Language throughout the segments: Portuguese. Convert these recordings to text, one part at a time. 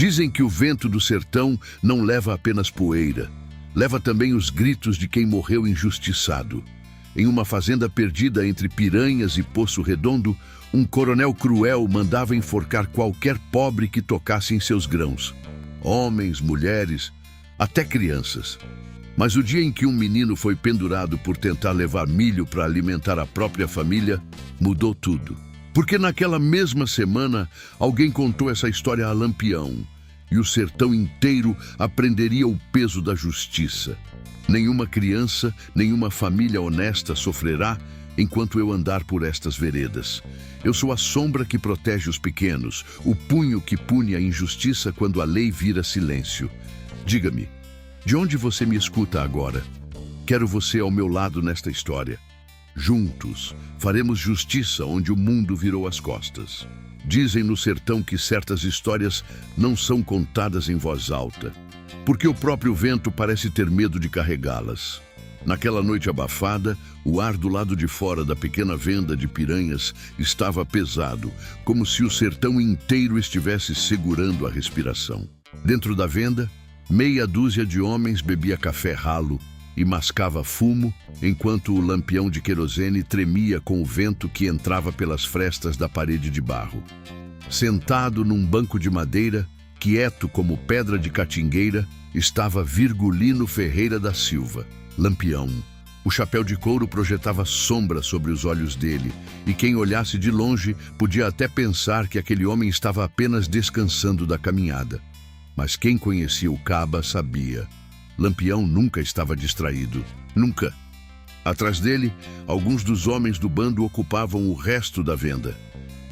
Dizem que o vento do sertão não leva apenas poeira, leva também os gritos de quem morreu injustiçado. Em uma fazenda perdida entre Piranhas e Poço Redondo, um coronel cruel mandava enforcar qualquer pobre que tocasse em seus grãos. Homens, mulheres, até crianças. Mas o dia em que um menino foi pendurado por tentar levar milho para alimentar a própria família, mudou tudo. Porque naquela mesma semana, alguém contou essa história a Lampião, e o sertão inteiro aprenderia o peso da justiça. Nenhuma criança, nenhuma família honesta sofrerá enquanto eu andar por estas veredas. Eu sou a sombra que protege os pequenos, o punho que pune a injustiça quando a lei vira silêncio. Diga-me, de onde você me escuta agora? Quero você ao meu lado nesta história. Juntos, faremos justiça onde o mundo virou as costas. Dizem no sertão que certas histórias não são contadas em voz alta, porque o próprio vento parece ter medo de carregá-las. Naquela noite abafada, o ar do lado de fora da pequena venda de Piranhas estava pesado, como se o sertão inteiro estivesse segurando a respiração. Dentro da venda, meia dúzia de homens bebia café ralo e mascava fumo, enquanto o lampião de querosene tremia com o vento que entrava pelas frestas da parede de barro. Sentado num banco de madeira, quieto como pedra de catingueira, estava Virgulino Ferreira da Silva, Lampião. O chapéu de couro projetava sombra sobre os olhos dele, e quem olhasse de longe podia até pensar que aquele homem estava apenas descansando da caminhada. Mas quem conhecia o Caba sabia. Lampião nunca estava distraído, nunca. Atrás dele, alguns dos homens do bando ocupavam o resto da venda.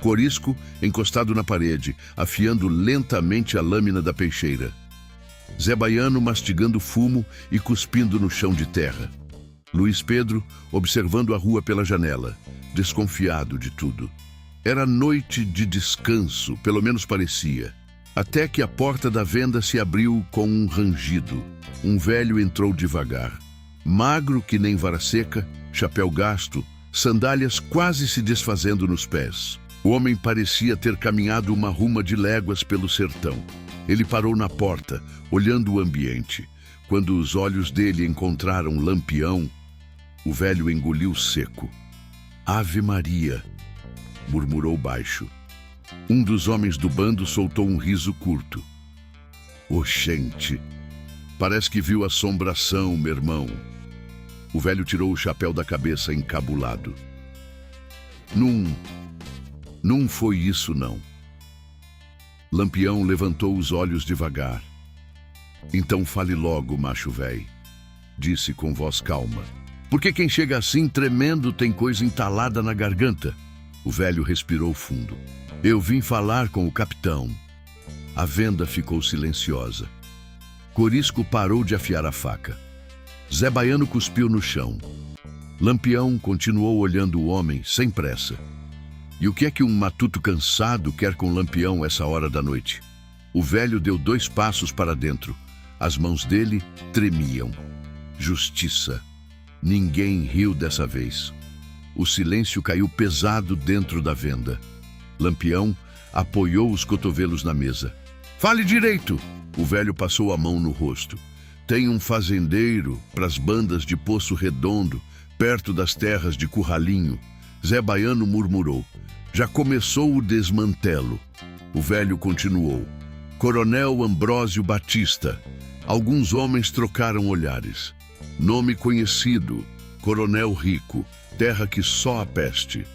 Corisco, encostado na parede, afiando lentamente a lâmina da peixeira. Zé Baiano mastigando fumo e cuspindo no chão de terra. Luiz Pedro observando a rua pela janela, desconfiado de tudo. Era noite de descanso, pelo menos parecia. Até que a porta da venda se abriu com um rangido. Um velho entrou devagar. Magro que nem vara seca, chapéu gasto, sandálias quase se desfazendo nos pés. O homem parecia ter caminhado uma ruma de léguas pelo sertão. Ele parou na porta, olhando o ambiente. Quando os olhos dele encontraram Lampião, o velho engoliu seco. "Ave Maria", murmurou baixo. Um dos homens do bando soltou um riso curto. "Oxente, parece que viu assombração, meu irmão." O velho tirou o chapéu da cabeça encabulado. Não foi isso, não." Lampião levantou os olhos devagar. "Então fale logo, macho véi", disse com voz calma. "Porque quem chega assim tremendo tem coisa entalada na garganta." O velho respirou fundo. "Eu vim falar com o capitão." A venda ficou silenciosa. Corisco parou de afiar a faca. Zé Baiano cuspiu no chão. Lampião continuou olhando o homem sem pressa. E o que é que um matuto cansado quer com Lampião essa hora da noite? O velho deu 2 passos para dentro. As mãos dele tremiam. Justiça. Ninguém riu dessa vez. O silêncio caiu pesado dentro da venda. Lampião apoiou os cotovelos na mesa. "Fale direito!" O velho passou a mão no rosto. "Tem um fazendeiro pras bandas de Poço Redondo, perto das terras de Curralinho." Zé Baiano murmurou. "Já começou o desmantelo." O velho continuou. "Coronel Ambrósio Batista." Alguns homens trocaram olhares. "Nome conhecido, Coronel Rico, terra que só a peste.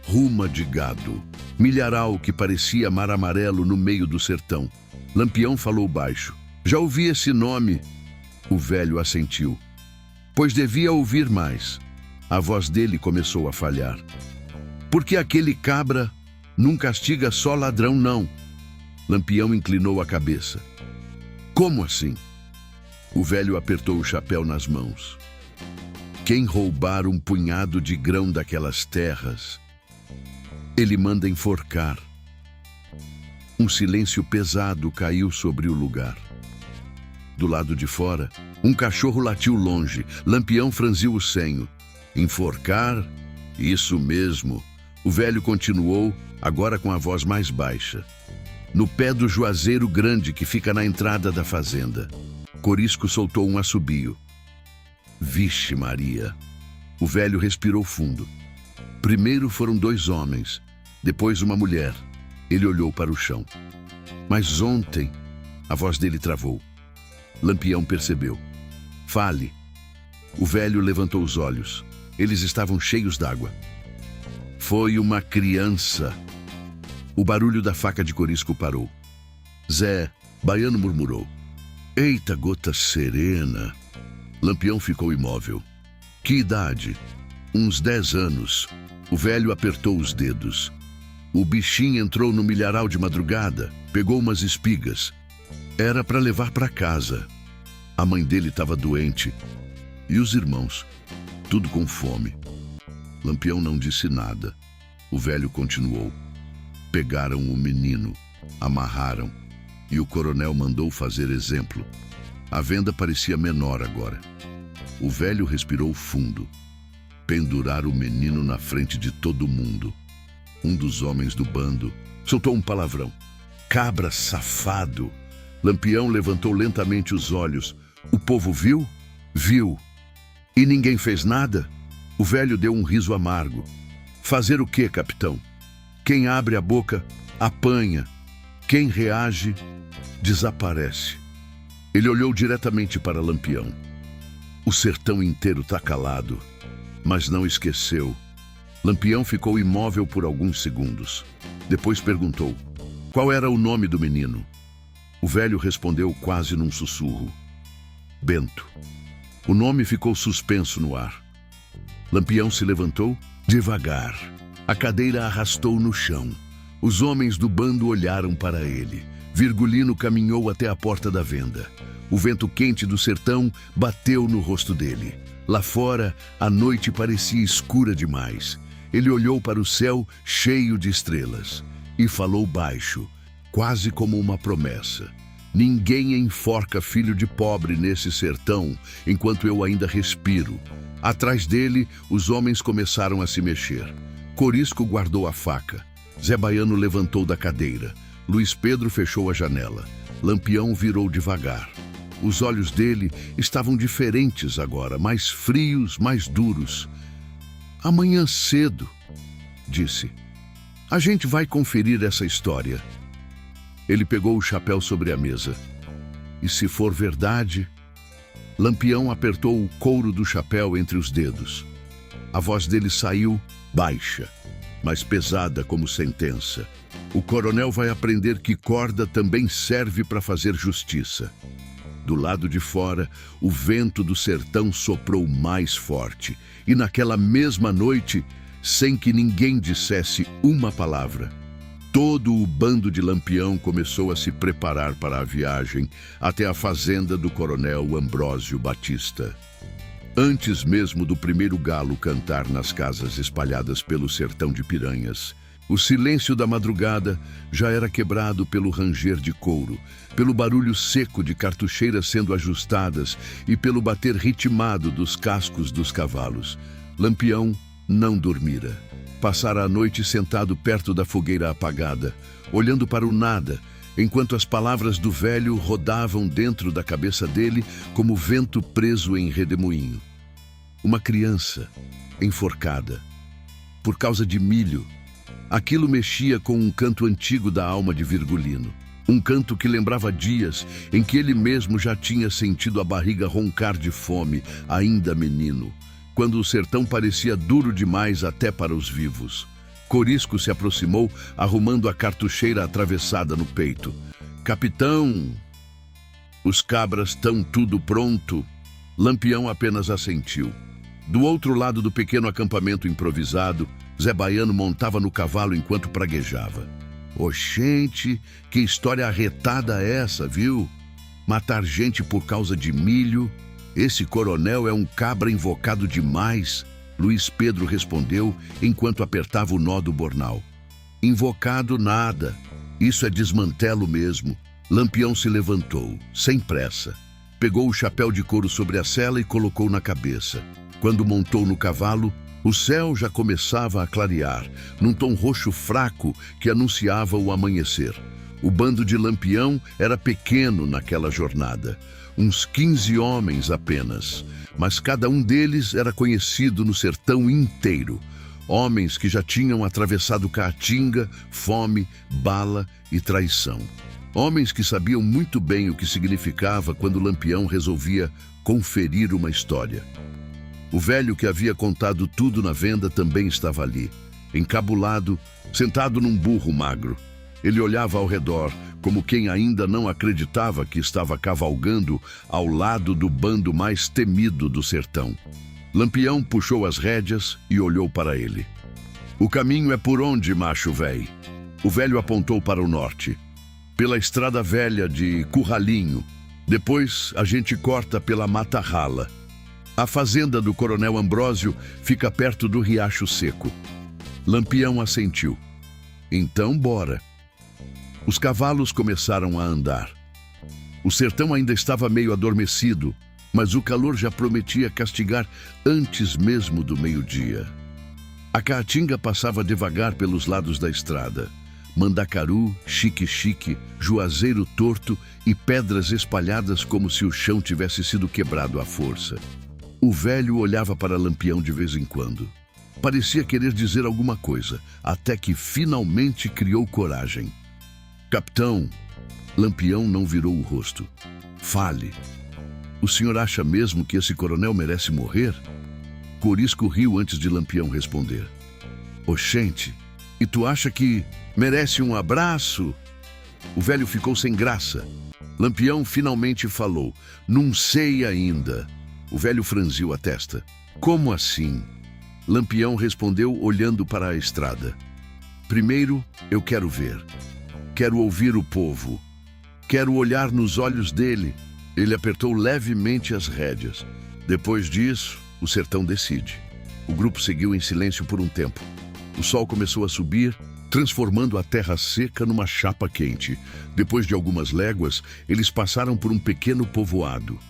Ruma de gado. Milharal que parecia mar amarelo no meio do sertão." Lampião falou baixo. "Já ouvi esse nome." O velho assentiu. "Pois devia ouvir mais." A voz dele começou a falhar. "Porque aquele cabra não castiga só ladrão, não." Lampião inclinou a cabeça. "Como assim?" O velho apertou o chapéu nas mãos. "Quem roubar um punhado de grão daquelas terras, ele manda enforcar." Um silêncio pesado caiu sobre o lugar. Do lado de fora, um cachorro latiu longe. Lampião franziu o senho. "Enforcar? Isso mesmo." O velho continuou, agora com a voz mais baixa. no pé do juazeiro grande que fica na entrada da fazenda. Corisco soltou um assobio. Vixe Maria! O velho respirou fundo. Primeiro foram 2 homens, depois uma mulher. Ele olhou para o chão. Mas ontem, a voz dele travou. Lampião percebeu. Fale. O velho levantou os olhos. Eles estavam cheios d'água. Foi uma criança. O barulho da faca de Corisco parou. Zé Baiano murmurou. Eita, gota serena. Lampião ficou imóvel. Que idade? Uns 10 anos. O velho apertou os dedos. O bichinho entrou no milharal de madrugada, pegou umas espigas. Era para levar para casa. A mãe dele estava doente. E os irmãos, tudo com fome. Lampião não disse nada. O velho continuou. Pegaram o menino, amarraram, e o coronel mandou fazer exemplo. A venda parecia menor agora. O velho respirou fundo. Pendurar o menino na frente de todo mundo. Um dos homens do bando soltou um palavrão. Cabra safado! Lampião levantou lentamente os olhos. O povo viu? Viu. E ninguém fez nada? O velho deu um riso amargo. Fazer o quê, capitão? Quem abre a boca, apanha. Quem reage, desaparece. Ele olhou diretamente para Lampião. O sertão inteiro está calado, mas não esqueceu. Lampião ficou imóvel por alguns segundos. Depois perguntou, qual era o nome do menino? O velho respondeu quase num sussurro. Bento. O nome ficou suspenso no ar. Lampião se levantou devagar. A cadeira arrastou no chão. Os homens do bando olharam para ele. Virgulino caminhou até a porta da venda. O vento quente do sertão bateu no rosto dele. Lá fora, a noite parecia escura demais. Ele olhou para o céu cheio de estrelas e falou baixo, quase como uma promessa. Ninguém enforca filho de pobre nesse sertão enquanto eu ainda respiro. Atrás dele, os homens começaram a se mexer. Corisco guardou a faca. Zé Baiano levantou da cadeira. Luiz Pedro fechou a janela. Lampião virou devagar. Os olhos dele estavam diferentes agora, mais frios, mais duros. Amanhã cedo, disse. A gente vai conferir essa história. Ele pegou o chapéu sobre a mesa. E se for verdade... Lampião apertou o couro do chapéu entre os dedos. A voz dele saiu baixa, mas pesada como sentença. O coronel vai aprender que corda também serve para fazer justiça. Do lado de fora, o vento do sertão soprou mais forte. E naquela mesma noite, sem que ninguém dissesse uma palavra, todo o bando de Lampião começou a se preparar para a viagem até a fazenda do coronel Ambrósio Batista. Antes mesmo do primeiro galo cantar nas casas espalhadas pelo sertão de Piranhas, o silêncio da madrugada já era quebrado pelo ranger de couro, pelo barulho seco de cartucheiras sendo ajustadas e pelo bater ritmado dos cascos dos cavalos. Lampião não dormira. Passara a noite sentado perto da fogueira apagada, olhando para o nada, enquanto as palavras do velho rodavam dentro da cabeça dele como vento preso em redemoinho. Uma criança enforcada. Por causa de milho. Aquilo mexia com um canto antigo da alma de Virgulino. Um canto que lembrava dias em que ele mesmo já tinha sentido a barriga roncar de fome, ainda menino, quando o sertão parecia duro demais até para os vivos. Corisco se aproximou, arrumando a cartucheira atravessada no peito. Capitão, os cabras estão tudo pronto. Lampião apenas assentiu. Do outro lado do pequeno acampamento improvisado, Zé Baiano montava no cavalo enquanto praguejava. Oxente, que história arretada é essa, viu? Matar gente por causa de milho. Esse coronel é um cabra invocado demais, Luiz Pedro respondeu enquanto apertava o nó do bornal. Invocado nada, isso é desmantelo mesmo. Lampião se levantou, sem pressa. Pegou o chapéu de couro sobre a sela e colocou na cabeça. Quando montou no cavalo, o céu já começava a clarear, num tom roxo fraco que anunciava o amanhecer. O bando de Lampião era pequeno naquela jornada, uns 15 homens apenas, mas cada um deles era conhecido no sertão inteiro. Homens que já tinham atravessado caatinga, fome, bala e traição. Homens que sabiam muito bem o que significava quando Lampião resolvia conferir uma história. O velho que havia contado tudo na venda também estava ali, encabulado, sentado num burro magro. Ele olhava ao redor, como quem ainda não acreditava que estava cavalgando ao lado do bando mais temido do sertão. Lampião puxou as rédeas e olhou para ele. "O caminho é por onde, macho véi?" O velho apontou para o norte. "Pela estrada velha de Curralinho. Depois a gente corta pela Mata Rala. A fazenda do Coronel Ambrósio fica perto do Riacho Seco." Lampião assentiu. "Então bora." Os cavalos começaram a andar. O sertão ainda estava meio adormecido, mas o calor já prometia castigar antes mesmo do meio-dia. A caatinga passava devagar pelos lados da estrada. Mandacaru, xique-xique, juazeiro torto e pedras espalhadas como se o chão tivesse sido quebrado à força. O velho olhava para Lampião de vez em quando. Parecia querer dizer alguma coisa, até que finalmente criou coragem. "Capitão." Lampião não virou o rosto. "Fale. O senhor acha mesmo que esse coronel merece morrer?" Corisco riu antes de Lampião responder. "Oxente, e tu acha que merece um abraço?" O velho ficou sem graça. Lampião finalmente falou. "Não sei ainda." O velho franziu a testa. "Como assim?" Lampião respondeu olhando para a estrada. "Primeiro, eu quero ver. Quero ouvir o povo. Quero olhar nos olhos dele." Ele apertou levemente as rédeas. "Depois disso, o sertão decide." O grupo seguiu em silêncio por um tempo. O sol começou a subir, transformando a terra seca numa chapa quente. Depois de algumas léguas, eles passaram por um pequeno povoado.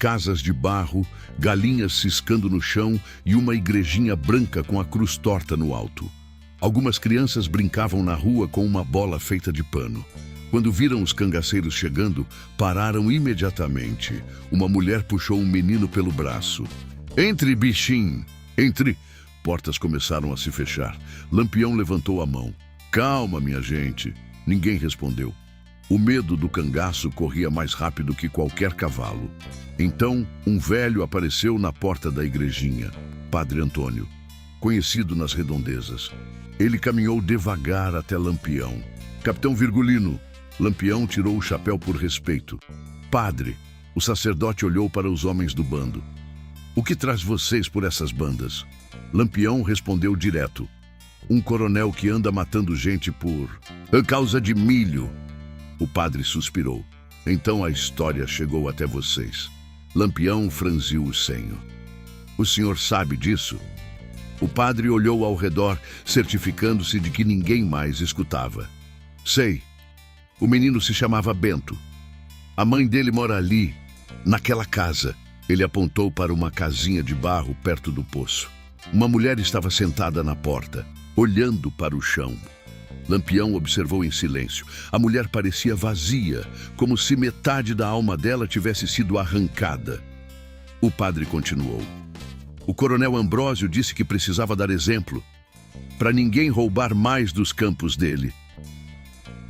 Casas de barro, galinhas ciscando no chão e uma igrejinha branca com a cruz torta no alto. Algumas crianças brincavam na rua com uma bola feita de pano. Quando viram os cangaceiros chegando, pararam imediatamente. Uma mulher puxou um menino pelo braço. "Entre, bichinho, entre." Portas começaram a se fechar. Lampião levantou a mão. "Calma, minha gente." Ninguém respondeu. O medo do cangaço corria mais rápido que qualquer cavalo. Então, um velho apareceu na porta da igrejinha. Padre Antônio, conhecido nas redondezas. Ele caminhou devagar até Lampião. "Capitão Virgulino." Lampião tirou o chapéu por respeito. "Padre." O sacerdote olhou para os homens do bando. "O que traz vocês por essas bandas?" Lampião respondeu direto. "Um coronel que anda matando gente por causa de milho." O padre suspirou. "Então a história chegou até vocês." Lampião franziu o senho. "O senhor sabe disso?" O padre olhou ao redor, certificando-se de que ninguém mais escutava. "Sei. O menino se chamava Bento. A mãe dele mora ali, naquela casa." Ele apontou para uma casinha de barro perto do poço. Uma mulher estava sentada na porta, olhando para o chão. Lampião observou em silêncio. A mulher parecia vazia, como se metade da alma dela tivesse sido arrancada. O padre continuou. "O coronel Ambrósio disse que precisava dar exemplo, para ninguém roubar mais dos campos dele."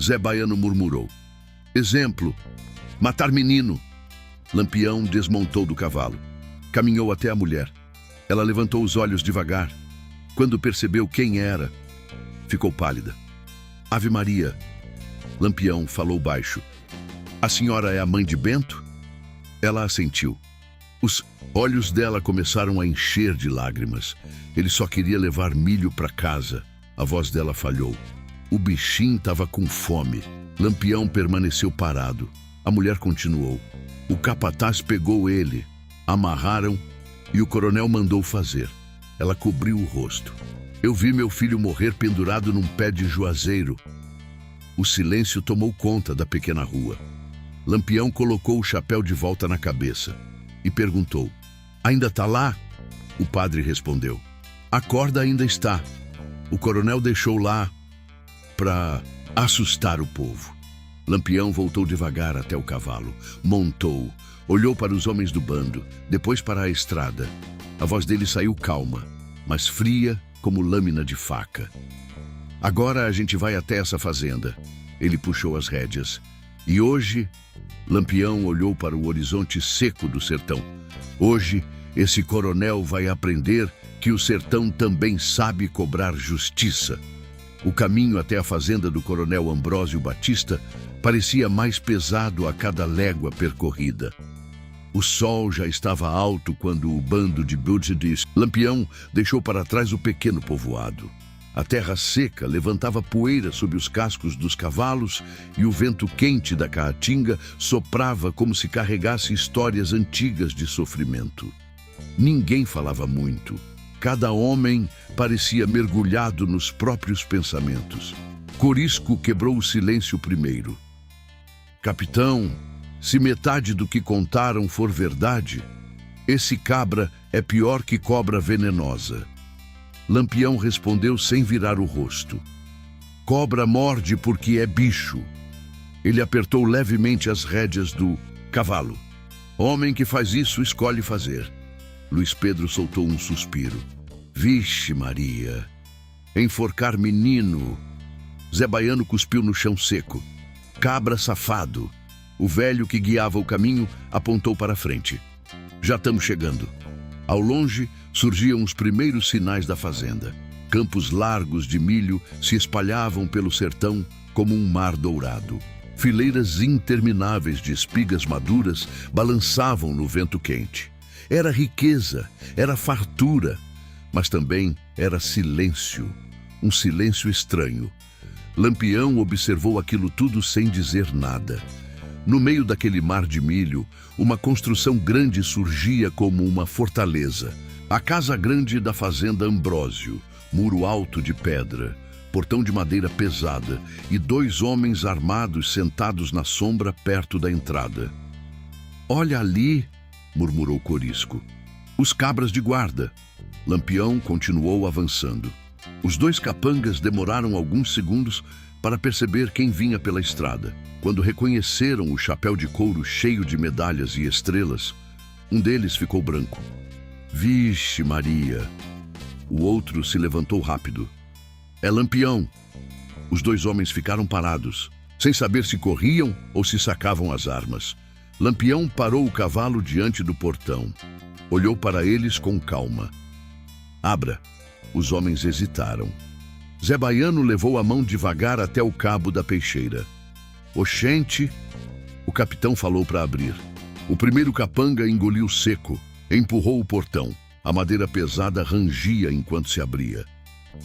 Zé Baiano murmurou. "Exemplo, matar menino." Lampião desmontou do cavalo. Caminhou até a mulher. Ela levantou os olhos devagar. Quando percebeu quem era, ficou pálida. "Ave Maria." Lampião falou baixo. "A senhora é a mãe de Bento?" Ela assentiu. Os olhos dela começaram a encher de lágrimas. Ele só queria levar milho para casa. A voz dela falhou. O bichinho estava com fome. Lampião permaneceu parado. A mulher continuou. "O capataz pegou ele, amarraram e o coronel mandou fazer." Ela cobriu o rosto. "Eu vi meu filho morrer pendurado num pé de juazeiro." O silêncio tomou conta da pequena rua. Lampião colocou o chapéu de volta na cabeça e perguntou. "Ainda está lá?" O padre respondeu. "A corda ainda está. O coronel deixou lá para assustar o povo." Lampião voltou devagar até o cavalo, montou, olhou para os homens do bando, depois para a estrada. A voz dele saiu calma, mas fria como lâmina de faca. Agora a gente vai até essa fazenda. Ele puxou as rédeas. E hoje, Lampião olhou para o horizonte seco do sertão. Hoje, esse coronel vai aprender que o sertão também sabe cobrar justiça. O caminho até a fazenda do coronel Ambrósio Batista parecia mais pesado a cada légua percorrida. O sol já estava alto quando o bando de Budges Lampião deixou para trás o pequeno povoado. A terra seca levantava poeira sob os cascos dos cavalos e o vento quente da caatinga soprava como se carregasse histórias antigas de sofrimento. Ninguém falava muito. Cada homem parecia mergulhado nos próprios pensamentos. Corisco quebrou o silêncio primeiro. Capitão, se metade do que contaram for verdade, esse cabra é pior que cobra venenosa. Lampião respondeu sem virar o rosto. Cobra morde porque é bicho. Ele apertou levemente as rédeas do cavalo. Homem que faz isso escolhe fazer. Luiz Pedro soltou um suspiro. Vixe Maria! Enforcar menino! Zé Baiano cuspiu no chão seco. Cabra safado! O velho que guiava o caminho apontou para a frente. Já estamos chegando. Ao longe, surgiam os primeiros sinais da fazenda. Campos largos de milho se espalhavam pelo sertão como um mar dourado. Fileiras intermináveis de espigas maduras balançavam no vento quente. Era riqueza, era fartura, mas também era silêncio. Um silêncio estranho. Lampião observou aquilo tudo sem dizer nada. No meio daquele mar de milho, uma construção grande surgia como uma fortaleza. A casa grande da fazenda Ambrósio, muro alto de pedra, portão de madeira pesada e 2 homens armados sentados na sombra perto da entrada. Olha ali, murmurou Corisco. Os cabras de guarda. Lampião continuou avançando. Os 2 capangas demoraram alguns segundos para perceber quem vinha pela estrada. Quando reconheceram o chapéu de couro cheio de medalhas e estrelas, um deles ficou branco. Vixe Maria! O outro se levantou rápido. É Lampião! Os 2 homens ficaram parados, sem saber se corriam ou se sacavam as armas. Lampião parou o cavalo diante do portão. Olhou para eles com calma. Abra! Os homens hesitaram. Zé Baiano levou a mão devagar até o cabo da peixeira. Oxente! O capitão falou para abrir. O primeiro capanga engoliu seco, empurrou o portão. A madeira pesada rangia enquanto se abria.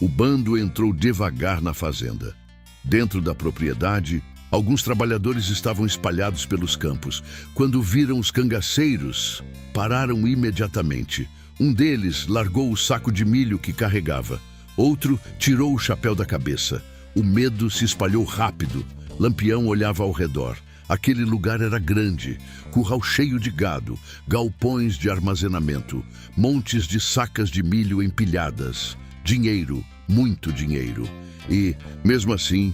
O bando entrou devagar na fazenda. Dentro da propriedade, alguns trabalhadores estavam espalhados pelos campos. Quando viram os cangaceiros, pararam imediatamente. Um deles largou o saco de milho que carregava. Outro tirou o chapéu da cabeça. O medo se espalhou rápido. Lampião olhava ao redor. Aquele lugar era grande, curral cheio de gado, galpões de armazenamento, montes de sacas de milho empilhadas, dinheiro, muito dinheiro. E, mesmo assim,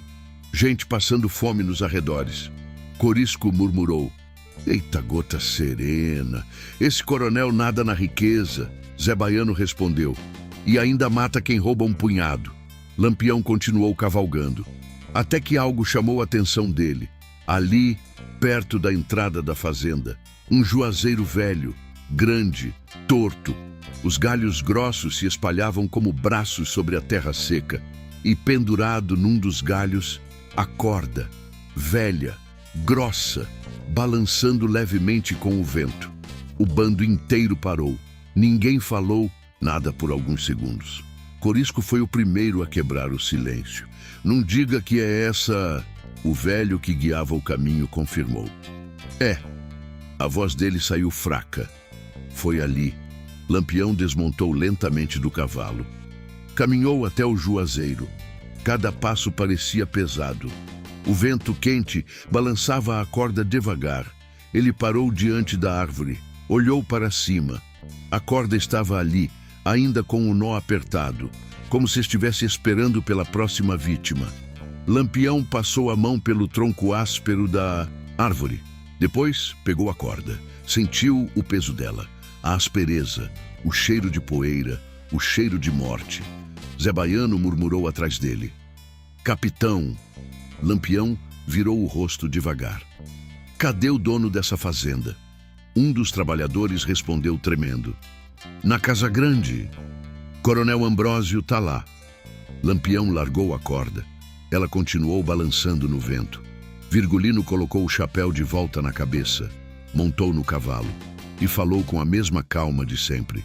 gente passando fome nos arredores. Corisco murmurou. Eita gota serena, esse coronel nada na riqueza. Zé Baiano respondeu. E ainda mata quem rouba um punhado. Lampião continuou cavalgando. Até que algo chamou a atenção dele. Ali, perto da entrada da fazenda, um juazeiro velho, grande, torto. Os galhos grossos se espalhavam como braços sobre a terra seca. E pendurado num dos galhos, a corda, velha, grossa, balançando levemente com o vento. O bando inteiro parou. Ninguém falou nada por alguns segundos. Corisco foi o primeiro a quebrar o silêncio. Não diga que é essa... O velho que guiava o caminho confirmou. É. A voz dele saiu fraca. Foi ali. Lampião desmontou lentamente do cavalo. Caminhou até o juazeiro. Cada passo parecia pesado. O vento quente balançava a corda devagar. Ele parou diante da árvore. Olhou para cima. A corda estava ali, ainda com o nó apertado, como se estivesse esperando pela próxima vítima. Lampião passou a mão pelo tronco áspero da árvore. Depois pegou a corda. Sentiu o peso dela, a aspereza, o cheiro de poeira, o cheiro de morte. Zé Baiano murmurou atrás dele: "Capitão." Lampião virou o rosto devagar. "Cadê o dono dessa fazenda?" Um dos trabalhadores respondeu tremendo: "Na Casa Grande. Coronel Ambrósio tá lá." Lampião largou a corda. Ela continuou balançando no vento. Virgulino colocou o chapéu de volta na cabeça, montou no cavalo e falou com a mesma calma de sempre: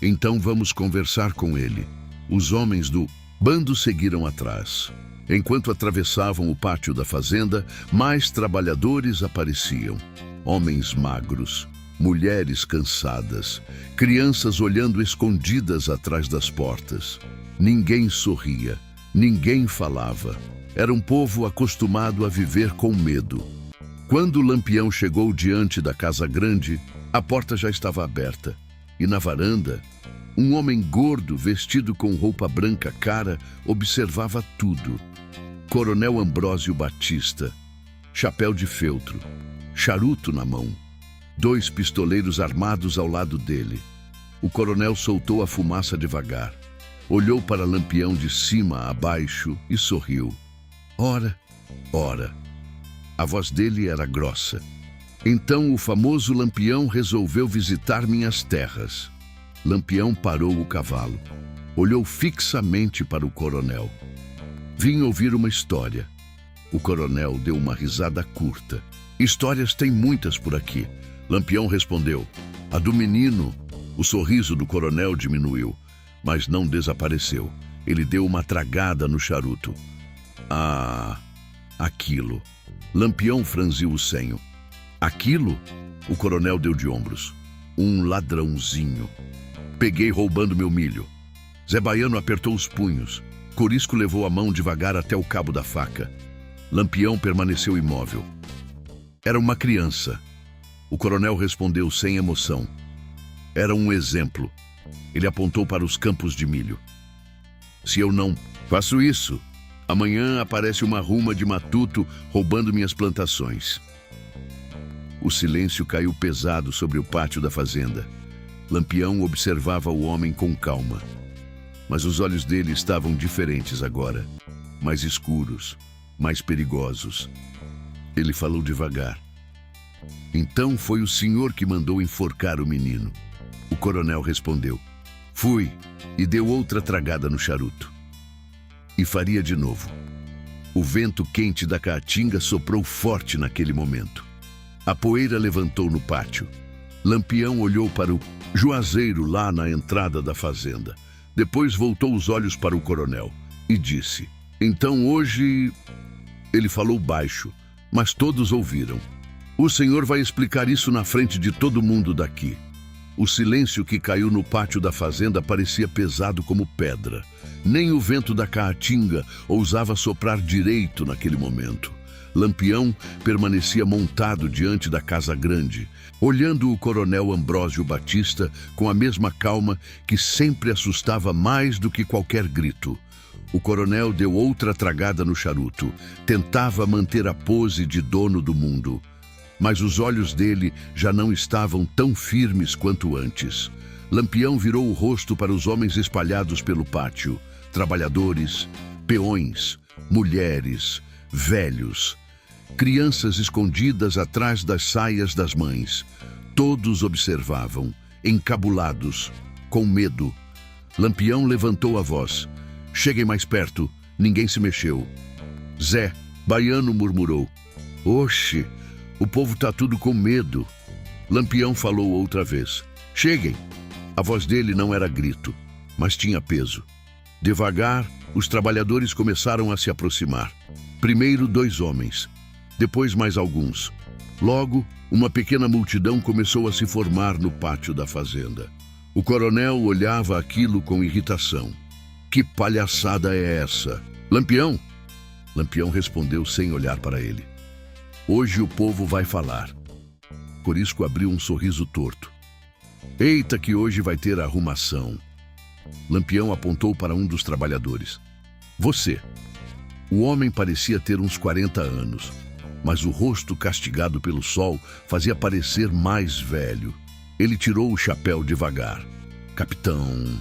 "Então vamos conversar com ele." Os homens do bando seguiram atrás. Enquanto atravessavam o pátio da fazenda, mais trabalhadores apareciam. Homens magros, mulheres cansadas, crianças olhando escondidas atrás das portas. Ninguém sorria, ninguém falava. Era um povo acostumado a viver com medo. Quando Lampião chegou diante da Casa Grande, a porta já estava aberta. E na varanda, um homem gordo, vestido com roupa branca cara, observava tudo. Coronel Ambrósio Batista, chapéu de feltro, charuto na mão, 2 pistoleiros armados ao lado dele. O coronel soltou a fumaça devagar, olhou para Lampião de cima a baixo e sorriu. "Ora, ora." A voz dele era grossa. "Então o famoso Lampião resolveu visitar minhas terras." Lampião parou o cavalo, olhou fixamente para o coronel. "Vim ouvir uma história." O coronel deu uma risada curta. "Histórias tem muitas por aqui." Lampião respondeu: "A do menino." O sorriso do coronel diminuiu, mas não desapareceu. Ele deu uma tragada no charuto. "Ah, aquilo." Lampião franziu o senho. "Aquilo?" O coronel deu de ombros. "Um ladrãozinho. Peguei roubando meu milho." Zé Baiano apertou os punhos. Corisco levou a mão devagar até o cabo da faca. Lampião permaneceu imóvel. "Era uma criança." O coronel respondeu sem emoção. "Era um exemplo." Ele apontou para os campos de milho. "Se eu não faço isso, amanhã aparece uma ruma de matuto roubando minhas plantações." O silêncio caiu pesado sobre o pátio da fazenda. Lampião observava o homem com calma. Mas os olhos dele estavam diferentes agora, mais escuros, mais perigosos. Ele falou devagar: "Então foi o senhor que mandou enforcar o menino?" O coronel respondeu: "Fui", e deu outra tragada no charuto. E faria de novo. O vento quente da caatinga soprou forte naquele momento. A poeira levantou no pátio. Lampião olhou para o juazeiro lá na entrada da fazenda. Depois voltou os olhos para o coronel e disse: "Então hoje..." Ele falou baixo, mas todos ouviram: "O senhor vai explicar isso na frente de todo mundo daqui." O silêncio que caiu no pátio da fazenda parecia pesado como pedra. Nem o vento da caatinga ousava soprar direito naquele momento. Lampião permanecia montado diante da Casa Grande, olhando o coronel Ambrósio Batista com a mesma calma que sempre assustava mais do que qualquer grito. O coronel deu outra tragada no charuto, tentava manter a pose de dono do mundo. Mas os olhos dele já não estavam tão firmes quanto antes. Lampião virou o rosto para os homens espalhados pelo pátio. Trabalhadores, peões, mulheres, velhos, crianças escondidas atrás das saias das mães. Todos observavam, encabulados, com medo. Lampião levantou a voz: "Cheguem mais perto." Ninguém se mexeu. Zé Baiano murmurou: "Oxe, o povo tá tudo com medo." Lampião falou outra vez: "Cheguem." A voz dele não era grito, mas tinha peso. Devagar, os trabalhadores começaram a se aproximar. Primeiro 2 homens, depois mais alguns. Logo, uma pequena multidão começou a se formar no pátio da fazenda. O coronel olhava aquilo com irritação. "Que palhaçada é essa?" "Lampião?" Lampião respondeu sem olhar para ele: "Hoje o povo vai falar." Corisco abriu um sorriso torto. "Eita que hoje vai ter arrumação." Lampião apontou para um dos trabalhadores: "Você." O homem parecia ter uns 40 anos, mas o rosto castigado pelo sol fazia parecer mais velho. Ele tirou o chapéu devagar. Capitão,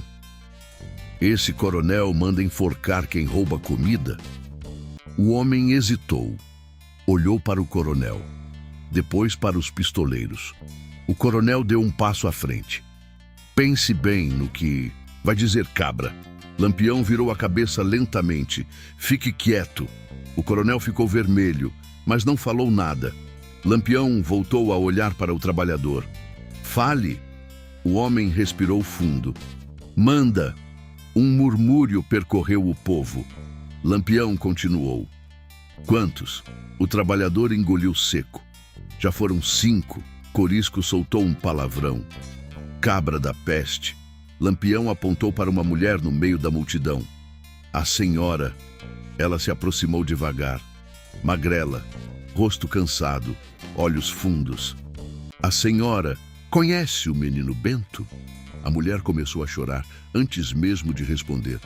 esse coronel manda enforcar quem rouba comida? O homem hesitou. Olhou para o coronel, depois para os pistoleiros. O coronel deu um passo à frente. Pense bem no que vai dizer, cabra. Lampião virou a cabeça lentamente. Fique quieto. O coronel ficou vermelho, mas não falou nada. Lampião voltou a olhar para o trabalhador. Fale. O homem respirou fundo. Manda. Um murmúrio percorreu o povo. Lampião continuou. Quantos? O trabalhador engoliu seco. Já foram 5. Corisco soltou um palavrão. Cabra da peste. Lampião apontou para uma mulher no meio da multidão. A senhora. Ela se aproximou devagar. Magrela, rosto cansado, olhos fundos. A senhora conhece o menino Bento? A mulher começou a chorar antes mesmo de responder.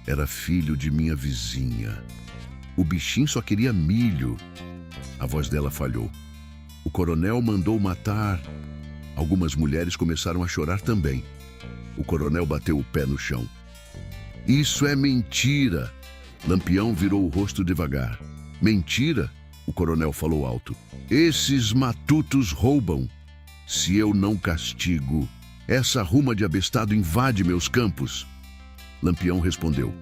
Era filho de minha vizinha. O bichinho só queria milho. A voz dela falhou. O coronel mandou matar. Algumas mulheres começaram a chorar também. O coronel bateu o pé no chão. Isso é mentira. Lampião virou o rosto devagar. Mentira? O coronel falou alto. Esses matutos roubam. Se eu não castigo, essa ruma de abestado invade meus campos. Lampião respondeu.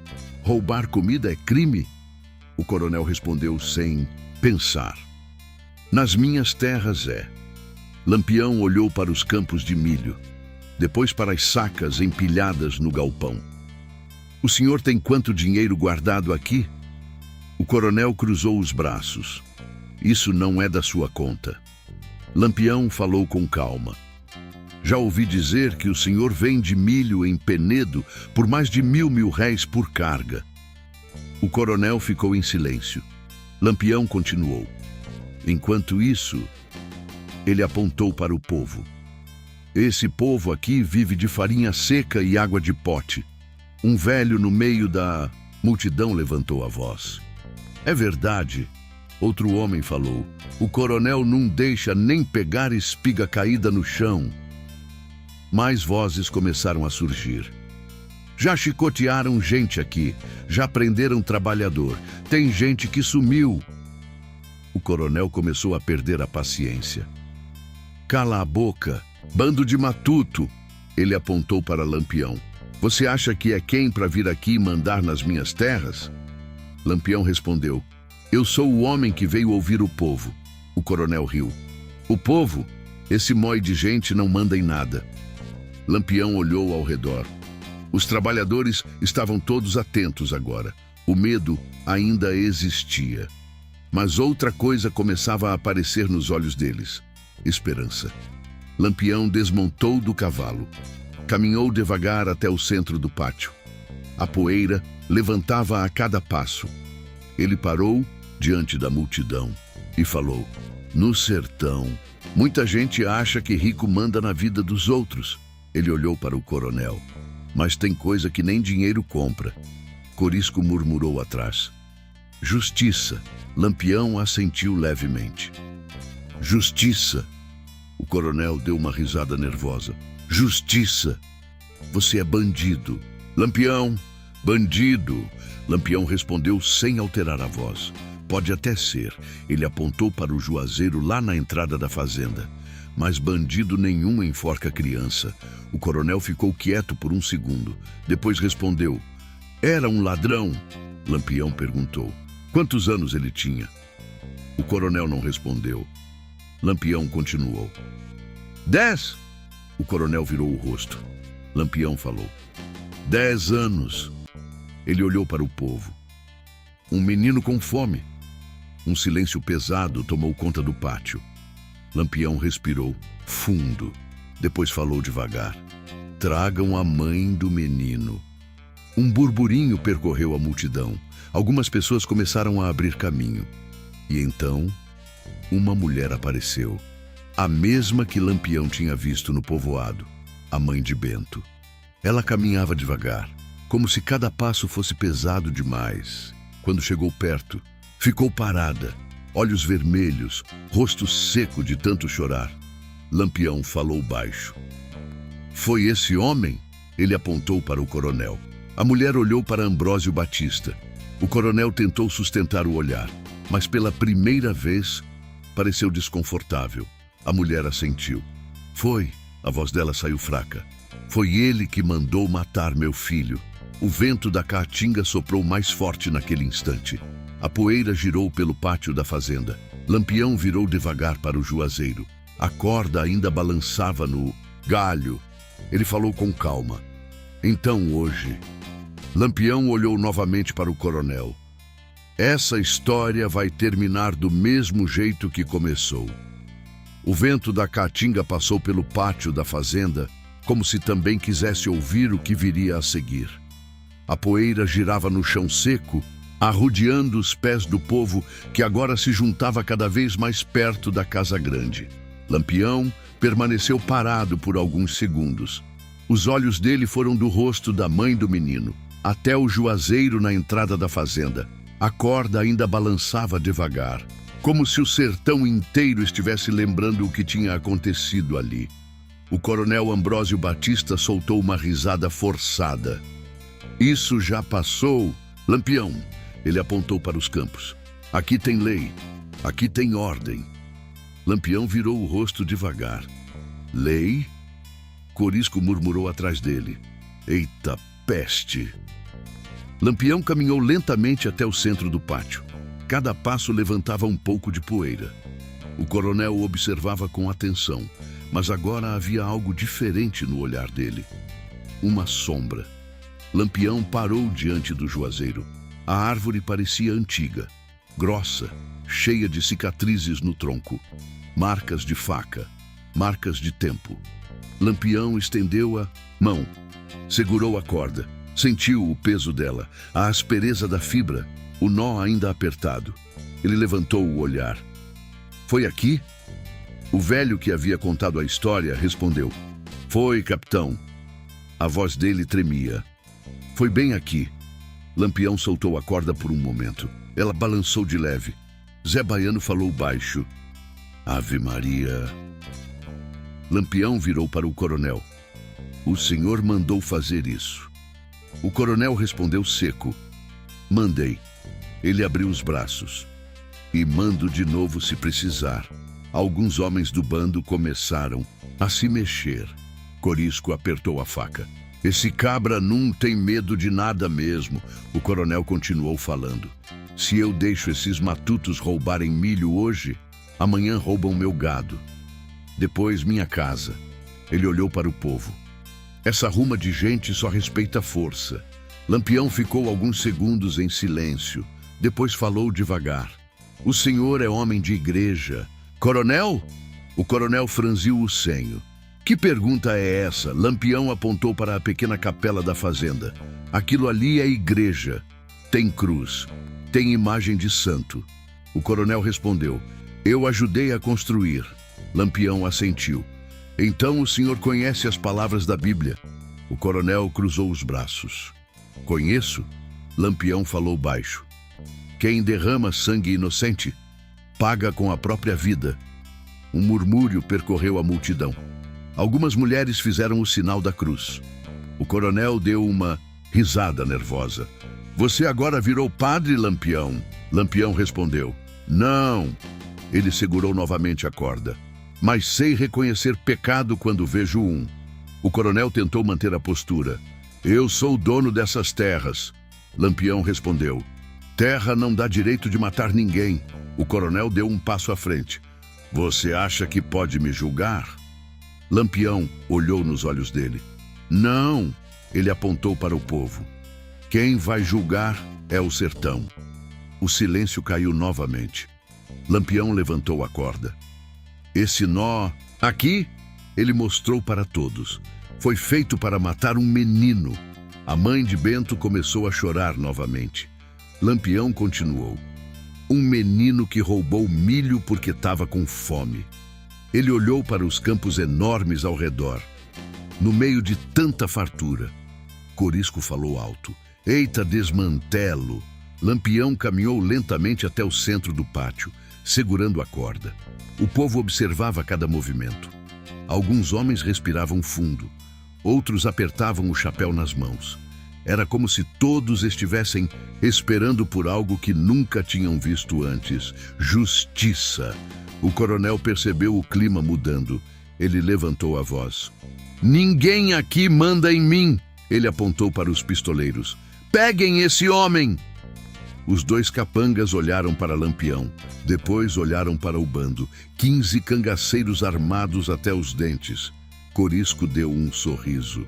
Roubar comida é crime? O coronel respondeu sem pensar. Nas minhas terras é. Lampião olhou para os campos de milho, depois para as sacas empilhadas no galpão. O senhor tem quanto dinheiro guardado aqui? O coronel cruzou os braços. Isso não é da sua conta. Lampião falou com calma. Já ouvi dizer que o senhor vende milho em Penedo por mais de 1.000 réis por carga. O coronel ficou em silêncio. Lampião continuou. Enquanto isso, ele apontou para o povo. Esse povo aqui vive de farinha seca e água de pote. Um velho no meio da multidão levantou a voz. É verdade, outro homem falou. O coronel não deixa nem pegar espiga caída no chão. Mais vozes começaram a surgir. Já chicotearam gente aqui, já prenderam trabalhador. Tem gente que sumiu. O coronel começou a perder a paciência. Cala a boca, bando de matuto. Ele apontou para Lampião. Você acha que é quem para vir aqui e mandar nas minhas terras? Lampião respondeu. Eu sou o homem que veio ouvir o povo. O coronel riu. O povo? Esse mói de gente não manda em nada. Lampião olhou ao redor. Os trabalhadores estavam todos atentos agora. O medo ainda existia. Mas outra coisa começava a aparecer nos olhos deles. Esperança. Lampião desmontou do cavalo. Caminhou devagar até o centro do pátio. A poeira levantava a cada passo. Ele parou diante da multidão e falou. No sertão, muita gente acha que rico manda na vida dos outros. Ele olhou para o coronel. Mas tem coisa que nem dinheiro compra. Corisco murmurou atrás. Justiça. Lampião assentiu levemente. Justiça. O coronel deu uma risada nervosa. Justiça. Você é bandido. Lampião, bandido. Lampião respondeu sem alterar a voz. Pode até ser. Ele apontou para o juazeiro lá na entrada da fazenda. Mas bandido nenhum enforca criança. O coronel ficou quieto por um segundo. Depois respondeu. Era um ladrão? Lampião perguntou. Quantos anos ele tinha? O coronel não respondeu. Lampião continuou. 10. O coronel virou o rosto. Lampião falou. 10 anos. Ele olhou para o povo. Um menino com fome. Um silêncio pesado tomou conta do pátio. Lampião respirou fundo. Depois falou devagar. Tragam a mãe do menino. Um burburinho percorreu a multidão. Algumas pessoas começaram a abrir caminho. E então, uma mulher apareceu. A mesma que Lampião tinha visto no povoado. A mãe de Bento. Ela caminhava devagar, como se cada passo fosse pesado demais. Quando chegou perto, ficou parada, olhos vermelhos, rosto seco de tanto chorar. Lampião falou baixo. Foi esse homem? Ele apontou para o coronel. A mulher olhou para Ambrósio Batista. O coronel tentou sustentar o olhar, mas pela primeira vez pareceu desconfortável. A mulher assentiu. Foi, a voz dela saiu fraca. Foi ele que mandou matar meu filho. O vento da caatinga soprou mais forte naquele instante. A poeira girou pelo pátio da fazenda. Lampião virou devagar para o juazeiro. A corda ainda balançava no galho. Ele falou com calma. Então hoje... Lampião olhou novamente para o coronel. Essa história vai terminar do mesmo jeito que começou. O vento da caatinga passou pelo pátio da fazenda, como se também quisesse ouvir o que viria a seguir. A poeira girava no chão seco, arrodeando os pés do povo que agora se juntava cada vez mais perto da casa grande. Lampião permaneceu parado por alguns segundos. Os olhos dele foram do rosto da mãe do menino até o juazeiro na entrada da fazenda. A corda ainda balançava devagar, como se o sertão inteiro estivesse lembrando o que tinha acontecido ali. O coronel Ambrósio Batista soltou uma risada forçada. Isso já passou, Lampião. Ele apontou para os campos. Aqui tem lei, aqui tem ordem. Lampião virou o rosto devagar. Lei? Corisco murmurou atrás dele. Eita peste! Lampião caminhou lentamente até o centro do pátio. Cada passo levantava um pouco de poeira. O coronel o observava com atenção, mas agora havia algo diferente no olhar dele. Uma sombra. Lampião parou diante do juazeiro. A árvore parecia antiga, grossa, cheia de cicatrizes no tronco. Marcas de faca, marcas de tempo. Lampião estendeu a mão, segurou a corda. Sentiu o peso dela, a aspereza da fibra, o nó ainda apertado. Ele levantou o olhar. Foi aqui? O velho que havia contado a história respondeu. Foi, capitão. A voz dele tremia. Foi bem aqui. Lampião soltou a corda por um momento. Ela balançou de leve. Zé Baiano falou baixo. Ave Maria. Lampião virou para o coronel. O senhor mandou fazer isso. O coronel respondeu seco. Mandei. Ele abriu os braços. E mando de novo se precisar. Alguns homens do bando começaram a se mexer. Corisco apertou a faca. Esse cabra não tem medo de nada mesmo. O coronel continuou falando. Se eu deixo esses matutos roubarem milho hoje, amanhã roubam meu gado. Depois minha casa. Ele olhou para o povo. Essa ruma de gente só respeita a força. Lampião ficou alguns segundos em silêncio. Depois falou devagar. O senhor é homem de igreja. Coronel? O coronel franziu o senho. Que pergunta é essa? Lampião apontou para a pequena capela da fazenda. Aquilo ali é igreja. Tem cruz. Tem imagem de santo. O coronel respondeu. Eu ajudei a construir. Lampião assentiu. Então o senhor conhece as palavras da Bíblia? O coronel cruzou os braços. Conheço? Lampião falou baixo. Quem derrama sangue inocente, paga com a própria vida. Um murmúrio percorreu a multidão. Algumas mulheres fizeram o sinal da cruz. O coronel deu uma risada nervosa. Você agora virou padre, Lampião? Lampião respondeu. Não. Ele segurou novamente a corda. Mas sei reconhecer pecado quando vejo um. O coronel tentou manter a postura. Eu sou o dono dessas terras. Lampião respondeu. Terra não dá direito de matar ninguém. O coronel deu um passo à frente. Você acha que pode me julgar? Lampião olhou nos olhos dele. Não, ele apontou para o povo. Quem vai julgar é o sertão. O silêncio caiu novamente. Lampião levantou a corda. Esse nó, aqui, ele mostrou para todos. Foi feito para matar um menino. A mãe de Bento começou a chorar novamente. Lampião continuou. Um menino que roubou milho porque estava com fome. Ele olhou para os campos enormes ao redor. No meio de tanta fartura, Corisco falou alto. Eita, desmantelo! Lampião caminhou lentamente até o centro do pátio, segurando a corda. O povo observava cada movimento. Alguns homens respiravam fundo, outros apertavam o chapéu nas mãos. Era como se todos estivessem esperando por algo que nunca tinham visto antes: justiça. O coronel percebeu o clima mudando. Ele levantou a voz. "Ninguém aqui manda em mim!" Ele apontou para os pistoleiros. "Peguem esse homem!" Os dois capangas olharam para Lampião. Depois olharam para o bando. 15 cangaceiros armados até os dentes. Corisco deu um sorriso.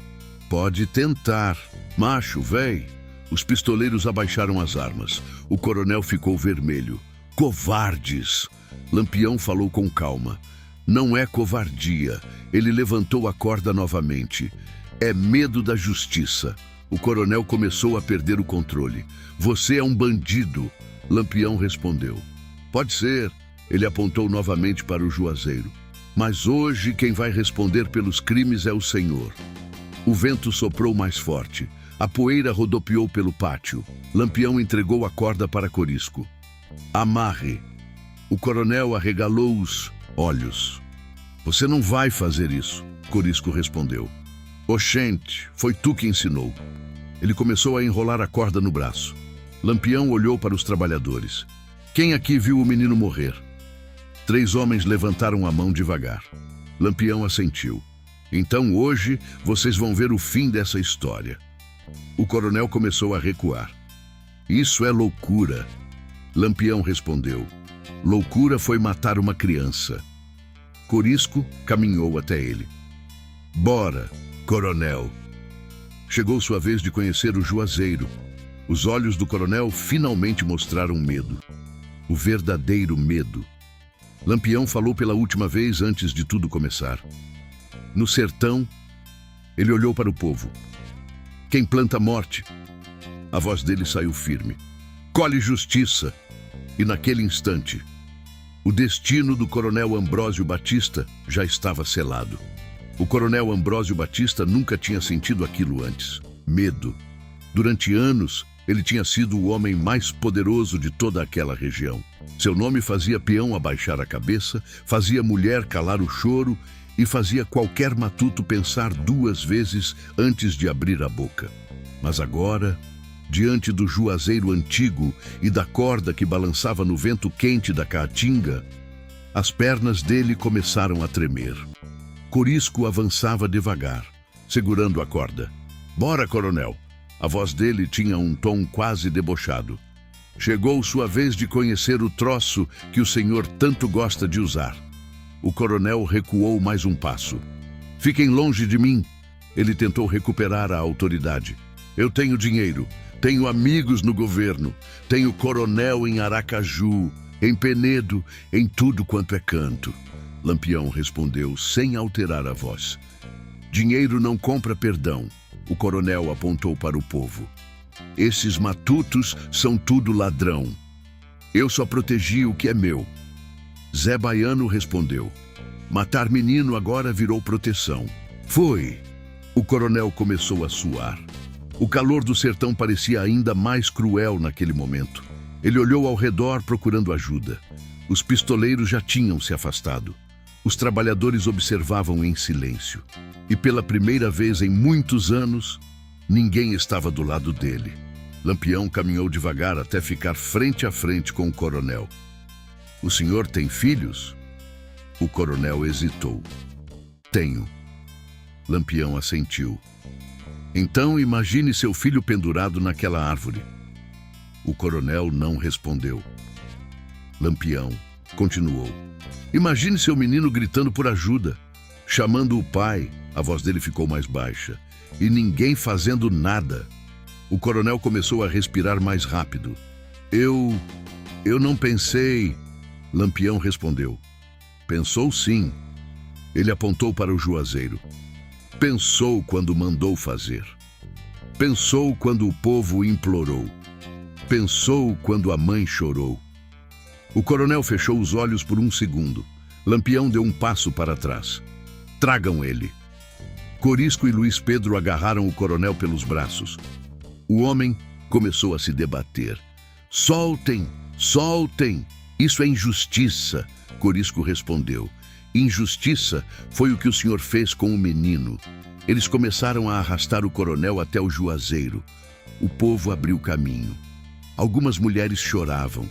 "Pode tentar. Macho, véi." Os pistoleiros abaixaram as armas. O coronel ficou vermelho. "Covardes!" Lampião falou com calma. "Não é covardia." Ele levantou a corda novamente. "É medo da justiça." O coronel começou a perder o controle. "Você é um bandido." Lampião respondeu. "Pode ser." Ele apontou novamente para o juazeiro. "Mas hoje quem vai responder pelos crimes é o senhor." O vento soprou mais forte. A poeira rodopiou pelo pátio. Lampião entregou a corda para Corisco. "Amarre." O coronel arregalou os olhos. "Você não vai fazer isso." Corisco respondeu. "Oxente, foi tu que ensinou." Ele começou a enrolar a corda no braço. Lampião olhou para os trabalhadores. "Quem aqui viu o menino morrer?" 3 homens levantaram a mão devagar. Lampião assentiu. "Então hoje vocês vão ver o fim dessa história." O coronel começou a recuar. "Isso é loucura." Lampião respondeu. "Loucura foi matar uma criança." Corisco caminhou até ele. "Bora, coronel." Chegou sua vez de conhecer o juazeiro. Os olhos do coronel finalmente mostraram medo. O verdadeiro medo. Lampião falou pela última vez antes de tudo começar. No sertão, ele olhou para o povo. "Quem planta morte?" A voz dele saiu firme. "Colhe justiça." E naquele instante, o destino do coronel Ambrósio Batista já estava selado. O coronel Ambrósio Batista nunca tinha sentido aquilo antes. Medo. Durante anos, ele tinha sido o homem mais poderoso de toda aquela região. Seu nome fazia peão abaixar a cabeça, fazia mulher calar o choro e fazia qualquer matuto pensar 2 vezes antes de abrir a boca. Mas agora, diante do juazeiro antigo e da corda que balançava no vento quente da caatinga, as pernas dele começaram a tremer. Corisco avançava devagar, segurando a corda. "Bora, coronel." A voz dele tinha um tom quase debochado. "Chegou sua vez de conhecer o troço que o senhor tanto gosta de usar." O coronel recuou mais um passo. "Fiquem longe de mim." Ele tentou recuperar a autoridade. "Eu tenho dinheiro, tenho amigos no governo, tenho coronel em Aracaju, em Penedo, em tudo quanto é canto." Lampião respondeu sem alterar a voz. "Dinheiro não compra perdão." O coronel apontou para o povo. "Esses matutos são tudo ladrão. Eu só protegi o que é meu." Zé Baiano respondeu. "Matar menino agora virou proteção." "Foi." O coronel começou a suar. O calor do sertão parecia ainda mais cruel naquele momento. Ele olhou ao redor procurando ajuda. Os pistoleiros já tinham se afastado. Os trabalhadores observavam em silêncio. E pela primeira vez em muitos anos, ninguém estava do lado dele. Lampião caminhou devagar até ficar frente a frente com o coronel. "O senhor tem filhos?" O coronel hesitou. "Tenho." Lampião assentiu. "Então imagine seu filho pendurado naquela árvore." O coronel não respondeu. Lampião continuou. "Imagine seu menino gritando por ajuda, chamando o pai." A voz dele ficou mais baixa. "E ninguém fazendo nada." O coronel começou a respirar mais rápido. Eu não pensei." Lampião respondeu. "Pensou sim." Ele apontou para o juazeiro. "Pensou quando mandou fazer. Pensou quando o povo implorou. Pensou quando a mãe chorou." O coronel fechou os olhos por um segundo. Lampião deu um passo para trás. "Tragam ele." Corisco e Luiz Pedro agarraram o coronel pelos braços. O homem começou a se debater. Soltem, soltem! Isso é injustiça, Corisco respondeu. Injustiça foi o que o senhor fez com o menino. Eles começaram a arrastar o coronel até o juazeiro. O povo abriu caminho. Algumas mulheres choravam.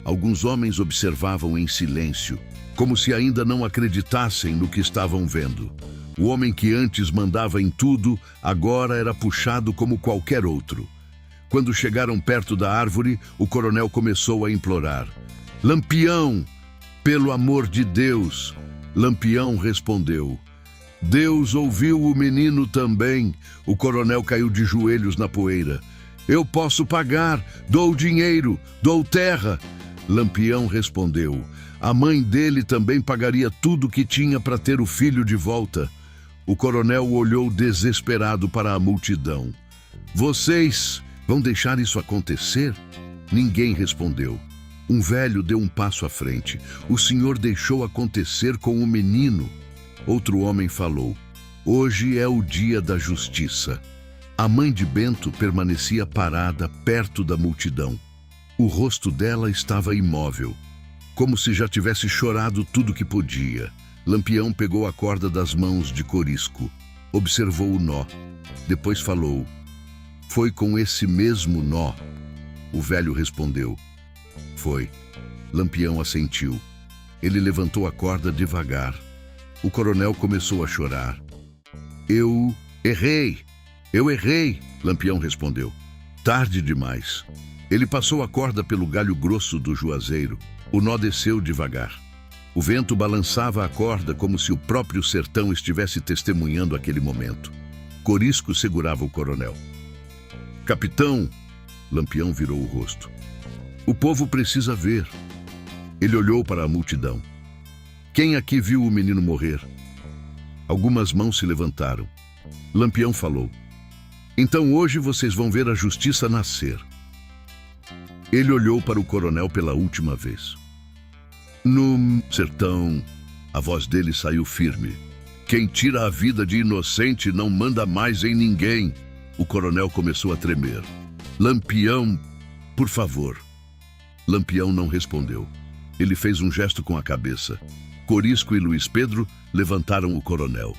Alguns homens observavam em silêncio, como se ainda não acreditassem no que estavam vendo. O homem que antes mandava em tudo, agora era puxado como qualquer outro. Quando chegaram perto da árvore, o coronel começou a implorar. Lampião, pelo amor de Deus! Lampião respondeu. Deus ouviu o menino também. O coronel caiu de joelhos na poeira. Eu posso pagar, dou dinheiro, dou terra. Lampião respondeu. A mãe dele também pagaria tudo o que tinha para ter o filho de volta. O coronel olhou desesperado para a multidão. Vocês vão deixar isso acontecer? Ninguém respondeu. Um velho deu um passo à frente. O senhor deixou acontecer com o menino. Outro homem falou. Hoje é o dia da justiça. A mãe de Bento permanecia parada perto da multidão. O rosto dela estava imóvel, como se já tivesse chorado tudo que podia. Lampião pegou a corda das mãos de Corisco, observou o nó, depois falou. Foi com esse mesmo nó? O velho respondeu. Foi. Lampião assentiu. Ele levantou a corda devagar. O coronel começou a chorar. Eu errei, Lampião respondeu. Tarde demais. Ele passou a corda pelo galho grosso do juazeiro. O nó desceu devagar. O vento balançava a corda como se o próprio sertão estivesse testemunhando aquele momento. Corisco segurava o coronel. Capitão, Lampião virou o rosto. O povo precisa ver. Ele olhou para a multidão. Quem aqui viu o menino morrer? Algumas mãos se levantaram. Lampião falou. Então hoje vocês vão ver a justiça nascer. Ele olhou para o coronel pela última vez. No sertão, a voz dele saiu firme. Quem tira a vida de inocente não manda mais em ninguém. O coronel começou a tremer. Lampião, por favor. Lampião não respondeu. Ele fez um gesto com a cabeça. Corisco e Luiz Pedro levantaram o coronel.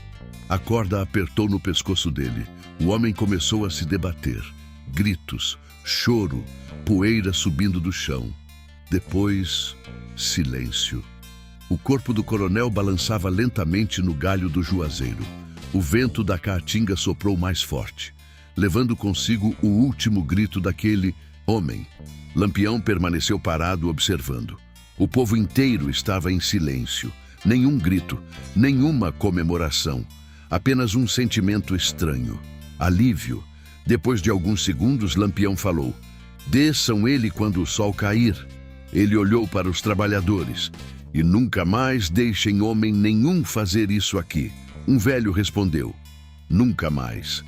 A corda apertou no pescoço dele. O homem começou a se debater. Gritos, choro, poeira subindo do chão. Depois, silêncio. O corpo do coronel balançava lentamente no galho do juazeiro. O vento da caatinga soprou mais forte, levando consigo o último grito daquele homem. Lampião permaneceu parado observando. O povo inteiro estava em silêncio. Nenhum grito, nenhuma comemoração. Apenas um sentimento estranho. Alívio. Depois de alguns segundos, Lampião falou. Desçam ele quando o sol cair. Ele olhou para os trabalhadores. E nunca mais deixem homem nenhum fazer isso aqui. Um velho respondeu. Nunca mais.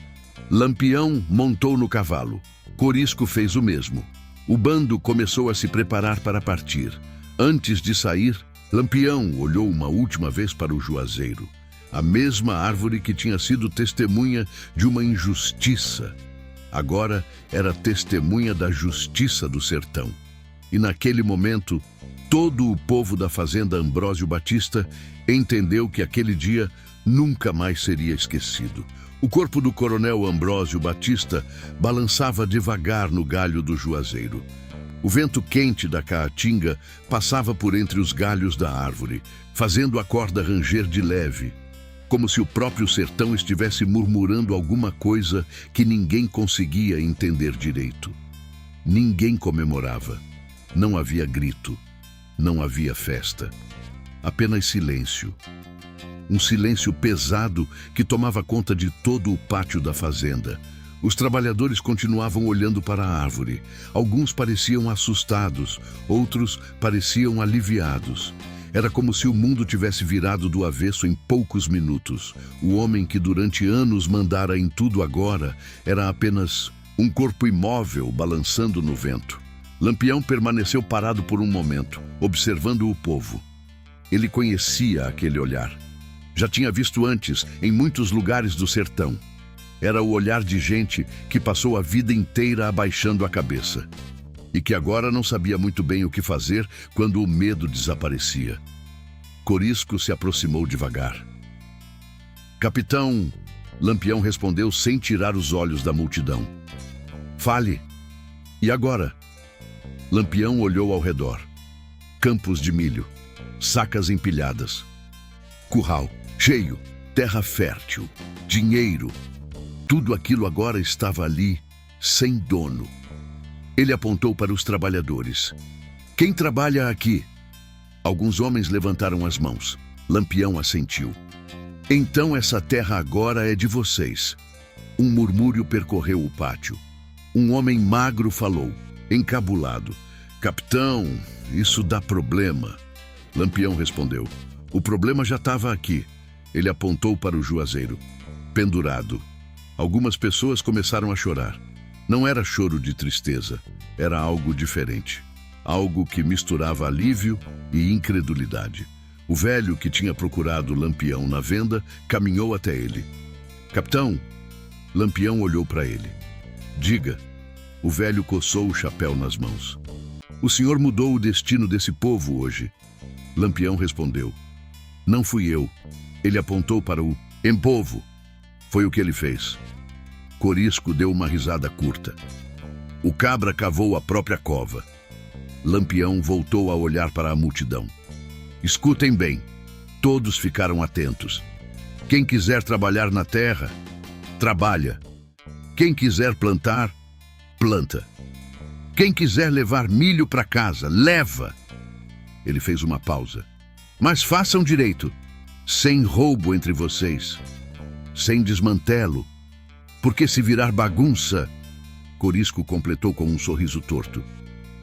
Lampião montou no cavalo. Corisco fez o mesmo. O bando começou a se preparar para partir. Antes de sair, Lampião olhou uma última vez para o juazeiro. A mesma árvore que tinha sido testemunha de uma injustiça. Agora era testemunha da justiça do sertão. E naquele momento, todo o povo da fazenda Ambrósio Batista entendeu que aquele dia nunca mais seria esquecido. O corpo do coronel Ambrósio Batista balançava devagar no galho do juazeiro. O vento quente da caatinga passava por entre os galhos da árvore, fazendo a corda ranger de leve, como se o próprio sertão estivesse murmurando alguma coisa que ninguém conseguia entender direito. Ninguém comemorava. Não havia grito. Não havia festa. Apenas silêncio. Um silêncio pesado que tomava conta de todo o pátio da fazenda. Os trabalhadores continuavam olhando para a árvore. Alguns pareciam assustados, outros pareciam aliviados. Era como se o mundo tivesse virado do avesso em poucos minutos. O homem que durante anos mandara em tudo agora era apenas um corpo imóvel balançando no vento. Lampião permaneceu parado por um momento, observando o povo. Ele conhecia aquele olhar. Já tinha visto antes em muitos lugares do sertão. Era o olhar de gente que passou a vida inteira abaixando a cabeça. e que agora não sabia muito bem o que fazer quando o medo desaparecia. Corisco se aproximou devagar. Capitão, Lampião respondeu sem tirar os olhos da multidão. Fale. E agora? Lampião olhou ao redor. Campos de milho, sacas empilhadas, curral cheio, terra fértil, dinheiro. Tudo aquilo agora estava ali, sem dono. Ele apontou para os trabalhadores. Quem trabalha aqui? Alguns homens levantaram as mãos. Lampião assentiu. Então essa terra agora é de vocês. Um murmúrio percorreu o pátio. Um homem magro falou, encabulado. Capitão, isso dá problema. Lampião respondeu. O problema já estava aqui. Ele apontou para o juazeiro. Pendurado. Algumas pessoas começaram a chorar. Não era choro de tristeza. Era algo diferente. Algo que misturava alívio e incredulidade. O velho que tinha procurado Lampião na venda caminhou até ele. Capitão, Lampião olhou para ele. Diga. O velho coçou o chapéu nas mãos. O senhor mudou o destino desse povo hoje. Lampião respondeu. Não fui eu. Ele apontou para o empovo. Foi o que ele fez. Corisco deu uma risada curta. O cabra cavou a própria cova. Lampião voltou a olhar para a multidão. Escutem bem. Todos ficaram atentos. Quem quiser trabalhar na terra, trabalha. Quem quiser plantar, planta. Quem quiser levar milho para casa, leva. Ele fez uma pausa. Mas façam direito. Sem roubo entre vocês. Sem desmantelo. Porque se virar bagunça... Corisco completou com um sorriso torto.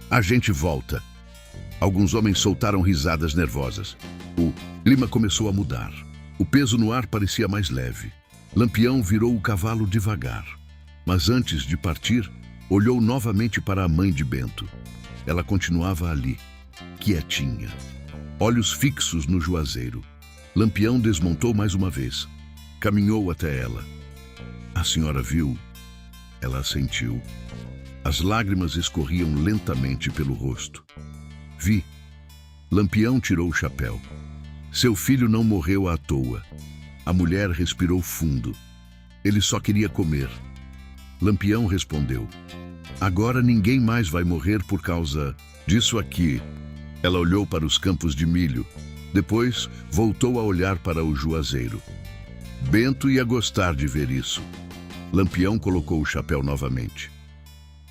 A gente volta. Alguns homens soltaram risadas nervosas. O clima começou a mudar. O peso no ar parecia mais leve. Lampião virou o cavalo devagar. Mas antes de partir, olhou novamente para a mãe de Bento. Ela continuava ali, quietinha. Olhos fixos no juazeiro. Lampião desmontou mais uma vez. Caminhou até ela. A senhora viu? Ela assentiu. As lágrimas escorriam lentamente pelo rosto. Vi. Lampião tirou o chapéu. Seu filho não morreu à toa. A mulher respirou fundo. Ele só queria comer. Lampião respondeu. Agora ninguém mais vai morrer por causa disso aqui. Ela olhou para os campos de milho. Depois, voltou a olhar para o juazeiro. Bento ia gostar de ver isso. Lampião colocou o chapéu novamente.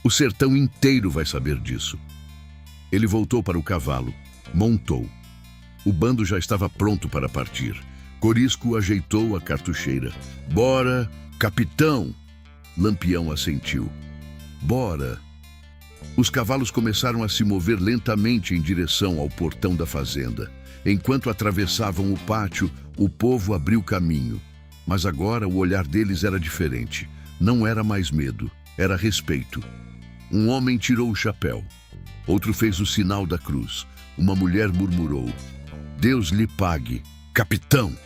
O sertão inteiro vai saber disso. Ele voltou para o cavalo, montou. O bando já estava pronto para partir. Corisco ajeitou a cartucheira. Bora, capitão! Lampião assentiu. Bora! Os cavalos começaram a se mover lentamente em direção ao portão da fazenda. Enquanto atravessavam o pátio, o povo abriu caminho. Mas agora o olhar deles era diferente. Não era mais medo, era respeito. Um homem tirou o chapéu. Outro fez o sinal da cruz. Uma mulher murmurou. Deus lhe pague, capitão!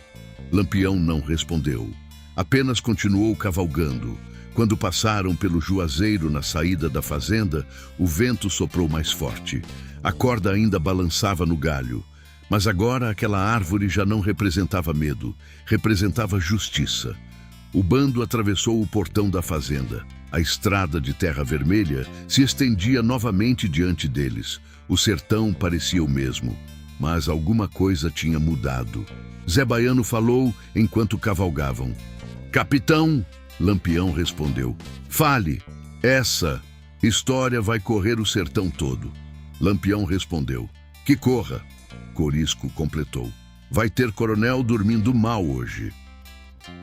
Lampião não respondeu. Apenas continuou cavalgando. Quando passaram pelo juazeiro na saída da fazenda, o vento soprou mais forte. A corda ainda balançava no galho. Mas agora aquela árvore já não representava medo, representava justiça. O bando atravessou o portão da fazenda. A estrada de terra vermelha se estendia novamente diante deles. O sertão parecia o mesmo, mas alguma coisa tinha mudado. Zé Baiano falou enquanto cavalgavam. Capitão, Lampião respondeu. Fale, essa história vai correr o sertão todo. Lampião respondeu. Que corra. Corisco completou. Vai ter coronel dormindo mal hoje.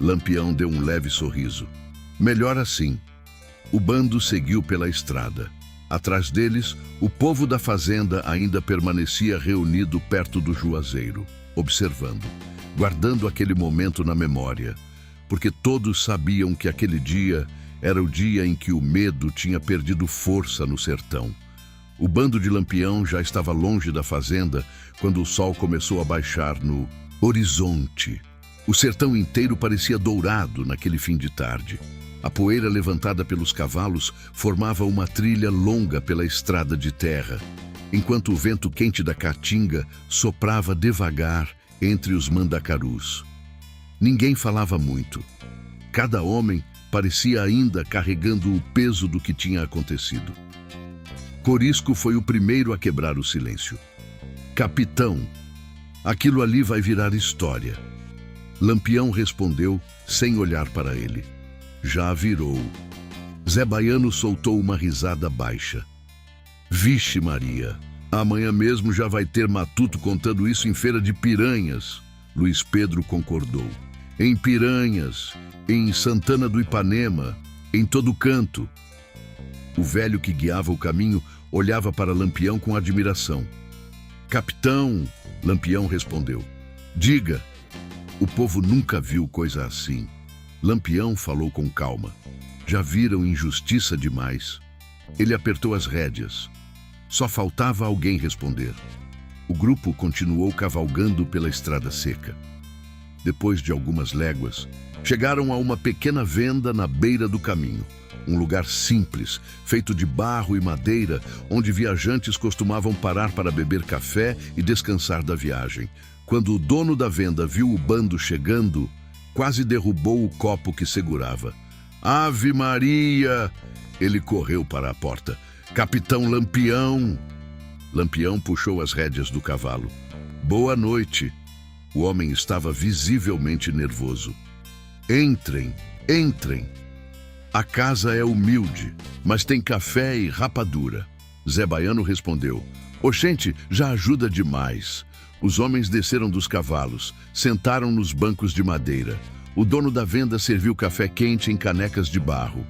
Lampião deu um leve sorriso. Melhor assim. O bando seguiu pela estrada. Atrás deles, o povo da fazenda ainda permanecia reunido perto do juazeiro, observando, guardando aquele momento na memória, porque todos sabiam que aquele dia era o dia em que o medo tinha perdido força no sertão. O bando de Lampião já estava longe da fazenda quando o sol começou a baixar no horizonte. O sertão inteiro parecia dourado naquele fim de tarde. A poeira levantada pelos cavalos formava uma trilha longa pela estrada de terra, enquanto o vento quente da caatinga soprava devagar entre os mandacarus. Ninguém falava muito. Cada homem parecia ainda carregando o peso do que tinha acontecido. Corisco foi o primeiro a quebrar o silêncio. Capitão, aquilo ali vai virar história. Lampião respondeu sem olhar para ele. Já virou. Zé Baiano soltou uma risada baixa. Vixe Maria, amanhã mesmo já vai ter matuto contando isso em Feira de Piranhas. Luiz Pedro concordou. Em Piranhas, em Santana do Ipanema, em todo canto. O velho que guiava o caminho olhava para Lampião com admiração. Capitão, Lampião respondeu. Diga, o povo nunca viu coisa assim. Lampião falou com calma. Já viram injustiça demais. Ele apertou as rédeas. Só faltava alguém responder. O grupo continuou cavalgando pela estrada seca. Depois de algumas léguas, chegaram a uma pequena venda na beira do caminho. Um lugar simples, feito de barro e madeira, onde viajantes costumavam parar para beber café e descansar da viagem. Quando o dono da venda viu o bando chegando, quase derrubou o copo que segurava. Ave Maria! Ele correu para a porta. Capitão Lampião! Lampião puxou as rédeas do cavalo. Boa noite! O homem estava visivelmente nervoso. Entrem, entrem! A casa é humilde, mas tem café e rapadura. Zé Baiano respondeu. Oxente, já ajuda demais. Os homens desceram dos cavalos, sentaram nos bancos de madeira. O dono da venda serviu café quente em canecas de barro.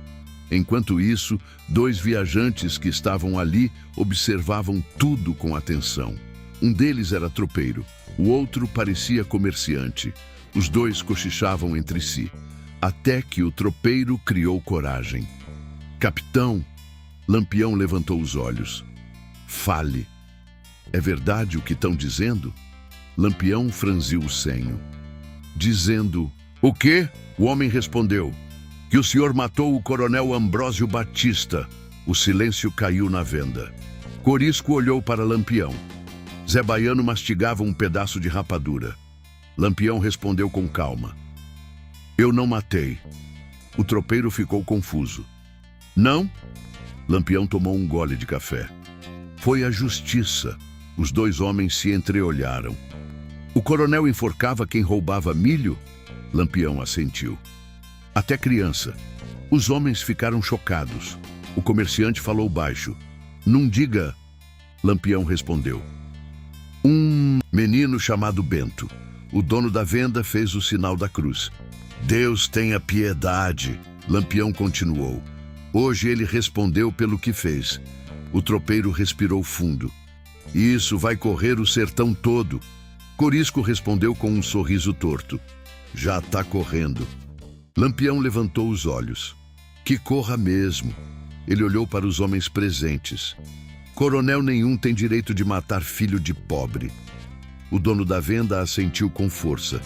Enquanto isso, 2 viajantes que estavam ali observavam tudo com atenção. Um deles era tropeiro, o outro parecia comerciante. Os 2 cochichavam entre si, até que o tropeiro criou coragem. Capitão, Lampião levantou os olhos. Fale. É verdade o que estão dizendo? Lampião franziu o senho. Dizendo, o quê? O homem respondeu, que o senhor matou o coronel Ambrósio Batista. O silêncio caiu na venda. Corisco olhou para Lampião. Zé Baiano mastigava um pedaço de rapadura. Lampião respondeu com calma. Eu não matei. O tropeiro ficou confuso. Não? Lampião tomou um gole de café. Foi a justiça. Os 2 homens se entreolharam. O coronel enforcava quem roubava milho? Lampião assentiu. Até criança. Os homens ficaram chocados. O comerciante falou baixo. Não diga. Lampião respondeu. Um menino chamado Bento. O dono da venda fez o sinal da cruz. Deus tenha piedade. Lampião continuou. Hoje ele respondeu pelo que fez. O tropeiro respirou fundo. Isso vai correr o sertão todo. Corisco respondeu com um sorriso torto. Já está correndo. Lampião levantou os olhos. Que corra mesmo. Ele olhou para os homens presentes. Coronel nenhum tem direito de matar filho de pobre. O dono da venda assentiu com força.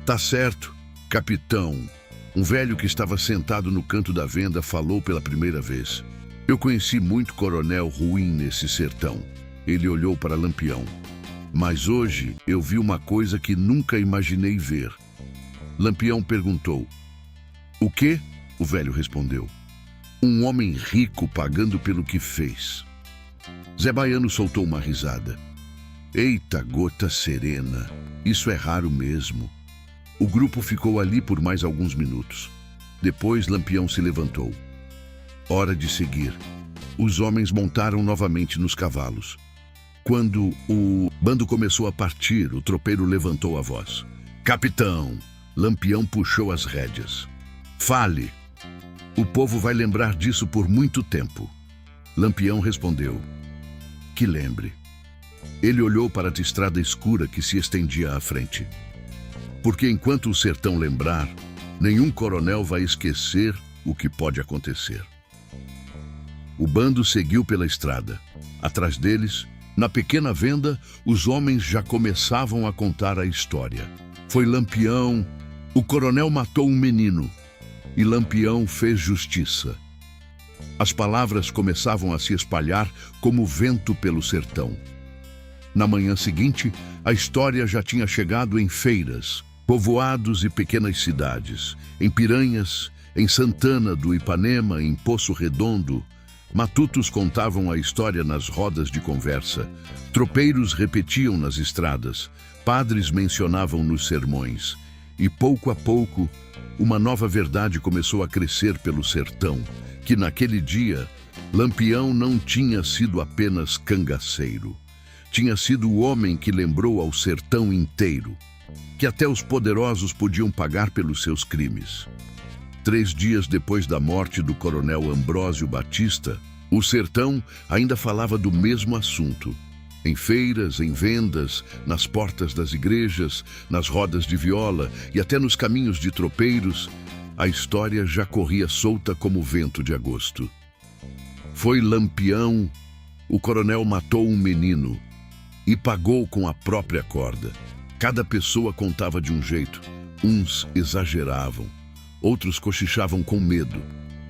Tá certo, capitão. Um velho que estava sentado no canto da venda falou pela primeira vez. Eu conheci muito coronel ruim nesse sertão. Ele olhou para Lampião. Mas hoje eu vi uma coisa que nunca imaginei ver. Lampião perguntou. O quê? O velho respondeu. Um homem rico pagando pelo que fez. Zé Baiano soltou uma risada. Eita, gota serena. Isso é raro mesmo. O grupo ficou ali por mais alguns minutos. Depois Lampião se levantou. Hora de seguir. Os homens montaram novamente nos cavalos. Quando o bando começou a partir, o tropeiro levantou a voz. Capitão! Lampião puxou as rédeas. Fale! O povo vai lembrar disso por muito tempo. Lampião respondeu. Que lembre. Ele olhou para a estrada escura que se estendia à frente. Porque enquanto o sertão lembrar, nenhum coronel vai esquecer o que pode acontecer. O bando seguiu pela estrada. Atrás deles, na pequena venda, os homens já começavam a contar a história. Foi Lampião. O coronel matou um menino. e Lampião fez justiça. As palavras começavam a se espalhar como vento pelo sertão. Na manhã seguinte, a história já tinha chegado em feiras, povoados e pequenas cidades, em Piranhas, em Santana do Ipanema, em Poço Redondo. Matutos contavam a história nas rodas de conversa, tropeiros repetiam nas estradas, padres mencionavam nos sermões, e pouco a pouco, uma nova verdade começou a crescer pelo sertão, que naquele dia, Lampião não tinha sido apenas cangaceiro. Tinha sido o homem que lembrou ao sertão inteiro que até os poderosos podiam pagar pelos seus crimes. 3 dias depois da morte do coronel Ambrósio Batista, o sertão ainda falava do mesmo assunto. Em feiras, em vendas, nas portas das igrejas, nas rodas de viola e até nos caminhos de tropeiros, a história já corria solta como o vento de agosto. Foi Lampião, o coronel matou um menino e pagou com a própria corda. Cada pessoa contava de um jeito. Uns exageravam, outros cochichavam com medo,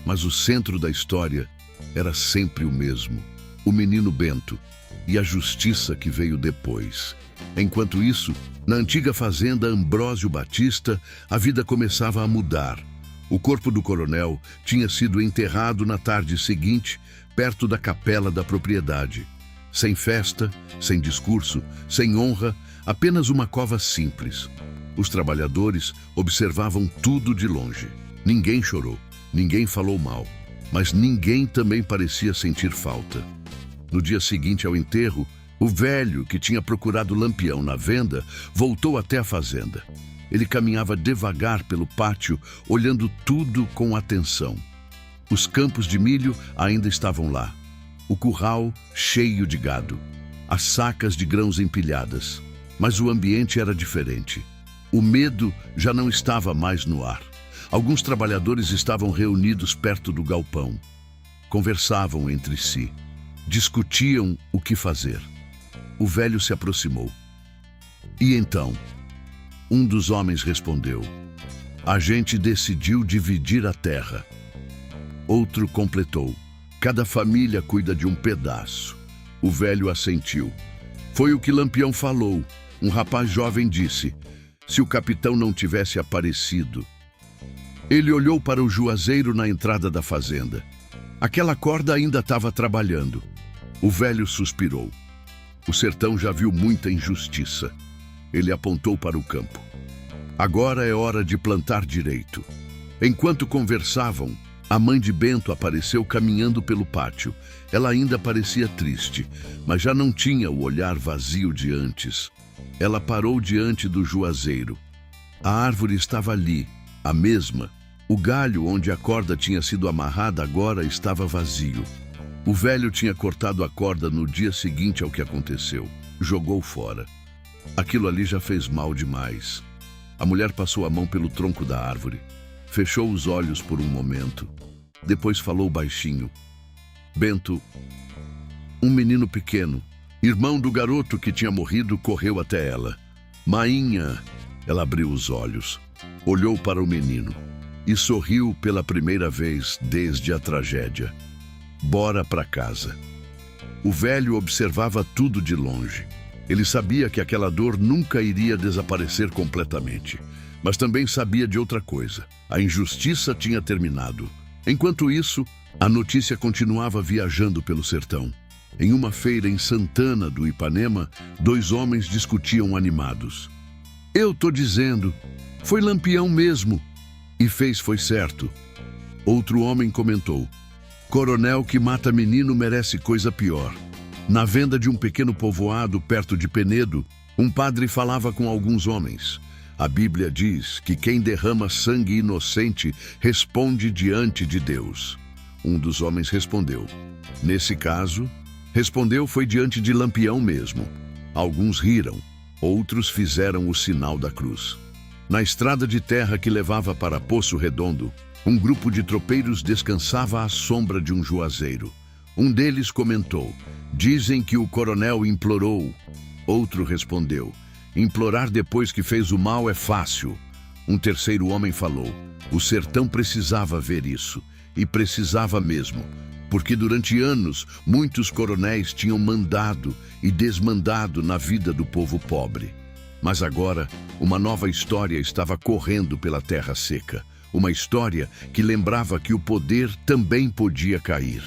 mas o centro da história era sempre o mesmo: o menino Bento e a justiça que veio depois. Enquanto isso, na antiga fazenda Ambrósio Batista, a vida começava a mudar. O corpo do coronel tinha sido enterrado na tarde seguinte, perto da capela da propriedade. Sem festa, sem discurso, sem honra, apenas uma cova simples. Os trabalhadores observavam tudo de longe. Ninguém chorou, ninguém falou mal, mas ninguém também parecia sentir falta. No dia seguinte ao enterro, o velho que tinha procurado Lampião na venda voltou até a fazenda. Ele caminhava devagar pelo pátio, olhando tudo com atenção. Os campos de milho ainda estavam lá. O curral cheio de gado, as sacas de grãos empilhadas. Mas o ambiente era diferente. O medo já não estava mais no ar. Alguns trabalhadores estavam reunidos perto do galpão. Conversavam entre si. Discutiam o que fazer. O velho se aproximou. E então, um dos homens respondeu: "A gente decidiu dividir a terra." Outro completou: "Cada família cuida de um pedaço." O velho assentiu. "Foi o que Lampião falou." Um rapaz jovem disse: "Se o capitão não tivesse aparecido." Ele olhou para o juazeiro na entrada da fazenda. Aquela corda ainda estava trabalhando. O velho suspirou. O sertão já viu muita injustiça. Ele apontou para o campo. Agora é hora de plantar direito. Enquanto conversavam, a mãe de Bento apareceu caminhando pelo pátio. Ela ainda parecia triste, mas já não tinha o olhar vazio de antes. Ela parou diante do juazeiro. A árvore estava ali, a mesma. O galho onde a corda tinha sido amarrada agora estava vazio. O velho tinha cortado a corda no dia seguinte ao que aconteceu. Jogou fora. Aquilo ali já fez mal demais. A mulher passou a mão pelo tronco da árvore. Fechou os olhos por um momento. Depois falou baixinho: "Bento, um menino pequeno, irmão do garoto que tinha morrido, correu até ela. Mainha." Ela abriu os olhos, olhou para o menino e sorriu pela primeira vez desde a tragédia. "Bora para casa." O velho observava tudo de longe. Ele sabia que aquela dor nunca iria desaparecer completamente, mas também sabia de outra coisa: a injustiça tinha terminado. Enquanto isso, a notícia continuava viajando pelo sertão. Em uma feira em Santana do Ipanema, 2 homens discutiam animados. "Eu tô dizendo, foi Lampião mesmo. E foi certo." Outro homem comentou: "Coronel que mata menino merece coisa pior." Na venda de um pequeno povoado perto de Penedo, um padre falava com alguns homens. A Bíblia diz que quem derrama sangue inocente responde diante de Deus. Um dos homens respondeu: "Nesse caso, respondeu foi diante de Lampião mesmo." Alguns riram, outros fizeram o sinal da cruz. Na estrada de terra que levava para Poço Redondo, um grupo de tropeiros descansava à sombra de um juazeiro. Um deles comentou: "Dizem que o coronel implorou." Outro respondeu: "Implorar depois que fez o mal é fácil." Um terceiro homem falou: O sertão precisava ver isso, e precisava mesmo, porque durante anos muitos coronéis tinham mandado e desmandado na vida do povo pobre. Mas agora, uma nova história estava correndo pela terra seca. Uma história que lembrava que o poder também podia cair.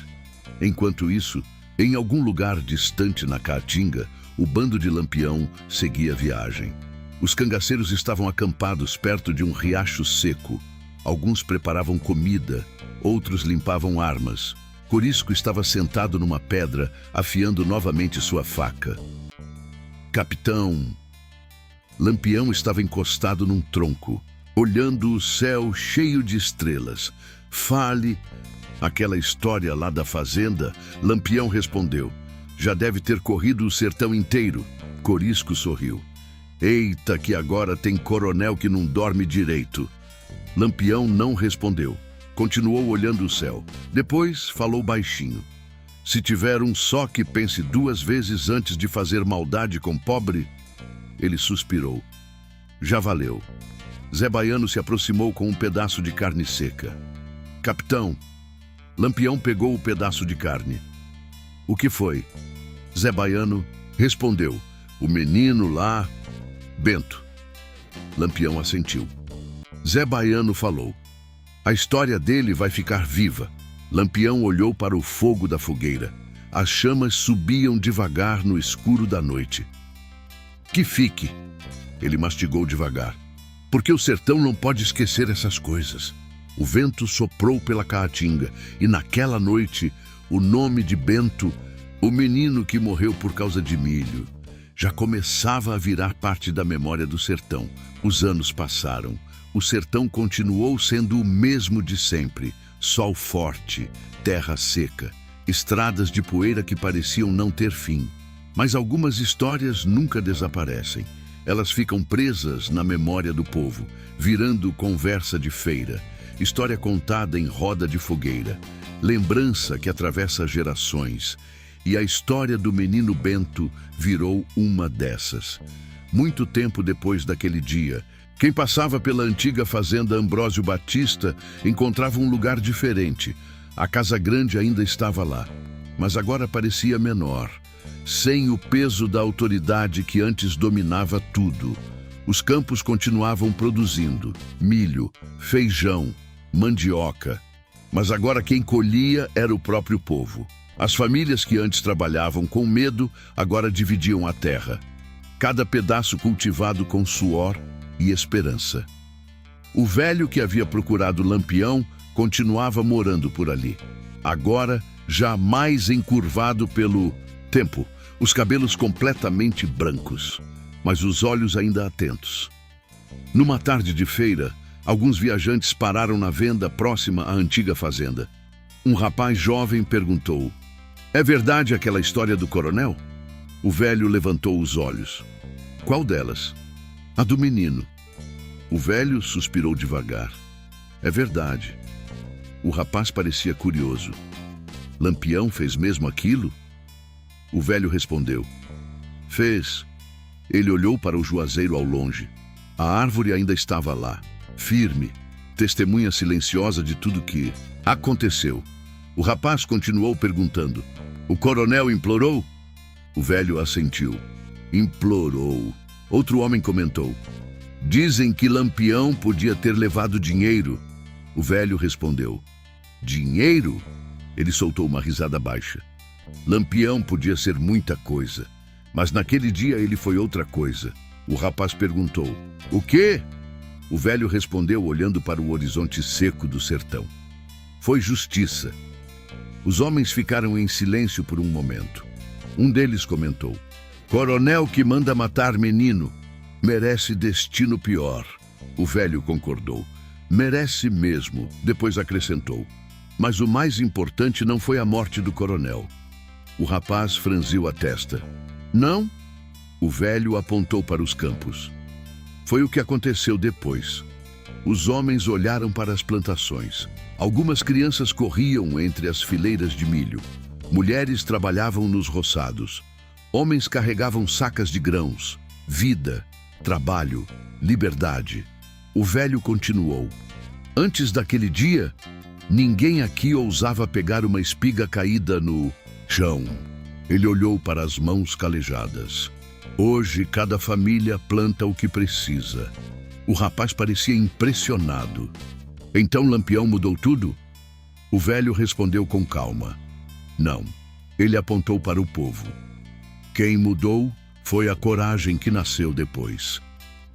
Enquanto isso, em algum lugar distante na Caatinga, o bando de Lampião seguia viagem. Os cangaceiros estavam acampados perto de um riacho seco. Alguns preparavam comida, outros limpavam armas. Corisco estava sentado numa pedra, afiando novamente sua faca. Capitão! Lampião estava encostado num tronco, olhando o céu cheio de estrelas. Fale. Aquela história lá da fazenda, Lampião respondeu. Já deve ter corrido o sertão inteiro. Corisco sorriu. Eita, que agora tem coronel que não dorme direito. Lampião não respondeu. Continuou olhando o céu. Depois falou baixinho. Se tiver um só que pense 2 vezes antes de fazer maldade com pobre... Ele suspirou. Já valeu. Zé Baiano se aproximou com um pedaço de carne seca. Capitão, Lampião pegou o pedaço de carne. O que foi? Zé Baiano respondeu. O menino lá... Bento. Lampião assentiu. Zé Baiano falou. A história dele vai ficar viva. Lampião olhou para o fogo da fogueira. As chamas subiam devagar no escuro da noite. Que fique, ele mastigou devagar, porque o sertão não pode esquecer essas coisas. O vento soprou pela Caatinga e naquela noite o nome de Bento, o menino que morreu por causa de milho, já começava a virar parte da memória do sertão. Os anos passaram. O sertão continuou sendo o mesmo de sempre. Sol forte, terra seca, estradas de poeira que pareciam não ter fim. Mas algumas histórias nunca desaparecem. Elas ficam presas na memória do povo, virando conversa de feira, história contada em roda de fogueira, lembrança que atravessa gerações. E a história do menino Bento virou uma dessas. Muito tempo depois daquele dia, quem passava pela antiga fazenda Ambrósio Batista encontrava um lugar diferente. A casa grande ainda estava lá, mas agora parecia menor, sem o peso da autoridade que antes dominava tudo. Os campos continuavam produzindo milho, feijão, mandioca, mas agora quem colhia era o próprio povo. As famílias que antes trabalhavam com medo agora dividiam a terra, cada pedaço cultivado com suor e esperança. O velho que havia procurado Lampião continuava morando por ali, agora já mais encurvado pelo tempo, os cabelos completamente brancos, mas os olhos ainda atentos. Numa tarde de feira, alguns viajantes pararam na venda próxima à antiga fazenda. Um rapaz jovem perguntou: "É verdade aquela história do coronel?" O velho levantou os olhos. "Qual delas?" "A do menino." O velho suspirou devagar. "É verdade." O rapaz parecia curioso. "Lampião fez mesmo aquilo?" O velho respondeu: "Fez." Ele olhou para o juazeiro ao longe. A árvore ainda estava lá, firme, testemunha silenciosa de tudo que aconteceu. O rapaz continuou perguntando: "O coronel implorou?" O velho assentiu. "Implorou." Outro homem comentou: "Dizem que Lampião podia ter levado dinheiro." O velho respondeu: "Dinheiro?" Ele soltou uma risada baixa. "Lampião podia ser muita coisa, mas naquele dia ele foi outra coisa." O rapaz perguntou: "O quê?" O velho respondeu olhando para o horizonte seco do sertão: "Foi justiça." Os homens ficaram em silêncio por um momento. Um deles comentou: "Coronel que manda matar menino merece destino pior." O velho concordou: "Merece mesmo." Depois acrescentou: "Mas o mais importante não foi a morte do coronel." O rapaz franziu a testa. "Não?" O velho apontou para os campos. "Foi o que aconteceu depois." Os homens olharam para as plantações. Algumas crianças corriam entre as fileiras de milho. Mulheres trabalhavam nos roçados. Homens carregavam sacas de grãos. Vida, trabalho, liberdade. O velho continuou: Antes daquele dia, ninguém aqui ousava pegar uma espiga caída no chão. Ele olhou para as mãos calejadas. Hoje, cada família planta o que precisa. O rapaz parecia impressionado. Então Lampião mudou tudo? O velho respondeu com calma. Não. Ele apontou para o povo. Quem mudou foi a coragem que nasceu depois.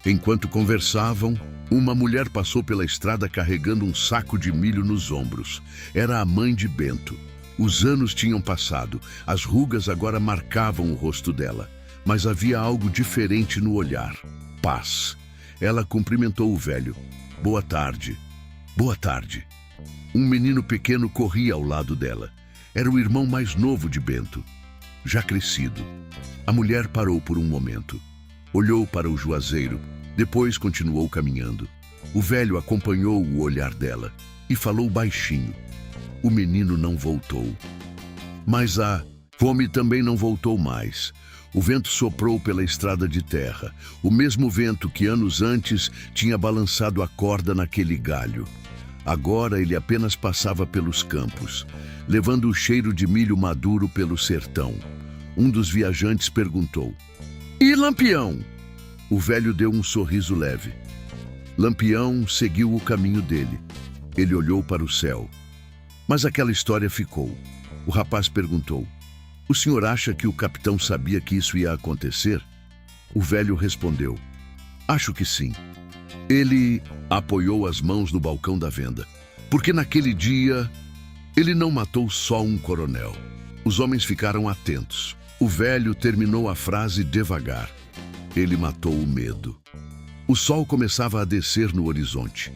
Enquanto conversavam, uma mulher passou pela estrada carregando um saco de milho nos ombros. Era a mãe de Bento. Os anos tinham passado, as rugas agora marcavam o rosto dela. Mas havia algo diferente no olhar. Paz. Ela cumprimentou o velho. Boa tarde. Boa tarde. Um menino pequeno corria ao lado dela. Era o irmão mais novo de Bento, já crescido. A mulher parou por um momento. Olhou para o juazeiro, depois continuou caminhando. O velho acompanhou o olhar dela e falou baixinho. O menino não voltou. Mas a fome também não voltou mais. O vento soprou pela estrada de terra, o mesmo vento que anos antes tinha balançado a corda naquele galho. Agora ele apenas passava pelos campos, levando o cheiro de milho maduro pelo sertão. Um dos viajantes perguntou: "E Lampião?" O velho deu um sorriso leve. Lampião seguiu o caminho dele. Ele olhou para o céu. Mas aquela história ficou. O rapaz perguntou: "O senhor acha que o capitão sabia que isso ia acontecer?" O velho respondeu: "Acho que sim." Ele apoiou as mãos no balcão da venda, porque naquele dia ele não matou só um coronel. Os homens ficaram atentos. O velho terminou a frase devagar. Ele matou o medo. O sol começava a descer no horizonte.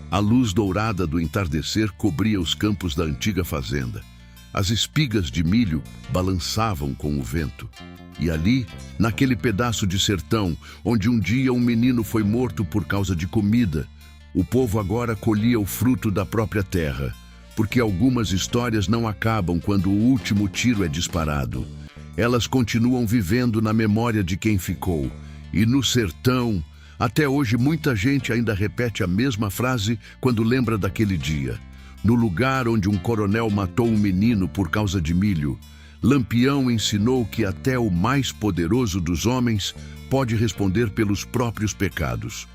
A luz dourada do entardecer cobria os campos da antiga fazenda. As espigas de milho balançavam com o vento. E ali, naquele pedaço de sertão, onde um dia um menino foi morto por causa de comida, o povo agora colhia o fruto da própria terra, porque algumas histórias não acabam quando o último tiro é disparado. Elas continuam vivendo na memória de quem ficou. E no sertão, até hoje muita gente ainda repete a mesma frase quando lembra daquele dia. No lugar onde um coronel matou um menino por causa de milho, Lampião ensinou que até o mais poderoso dos homens pode responder pelos próprios pecados.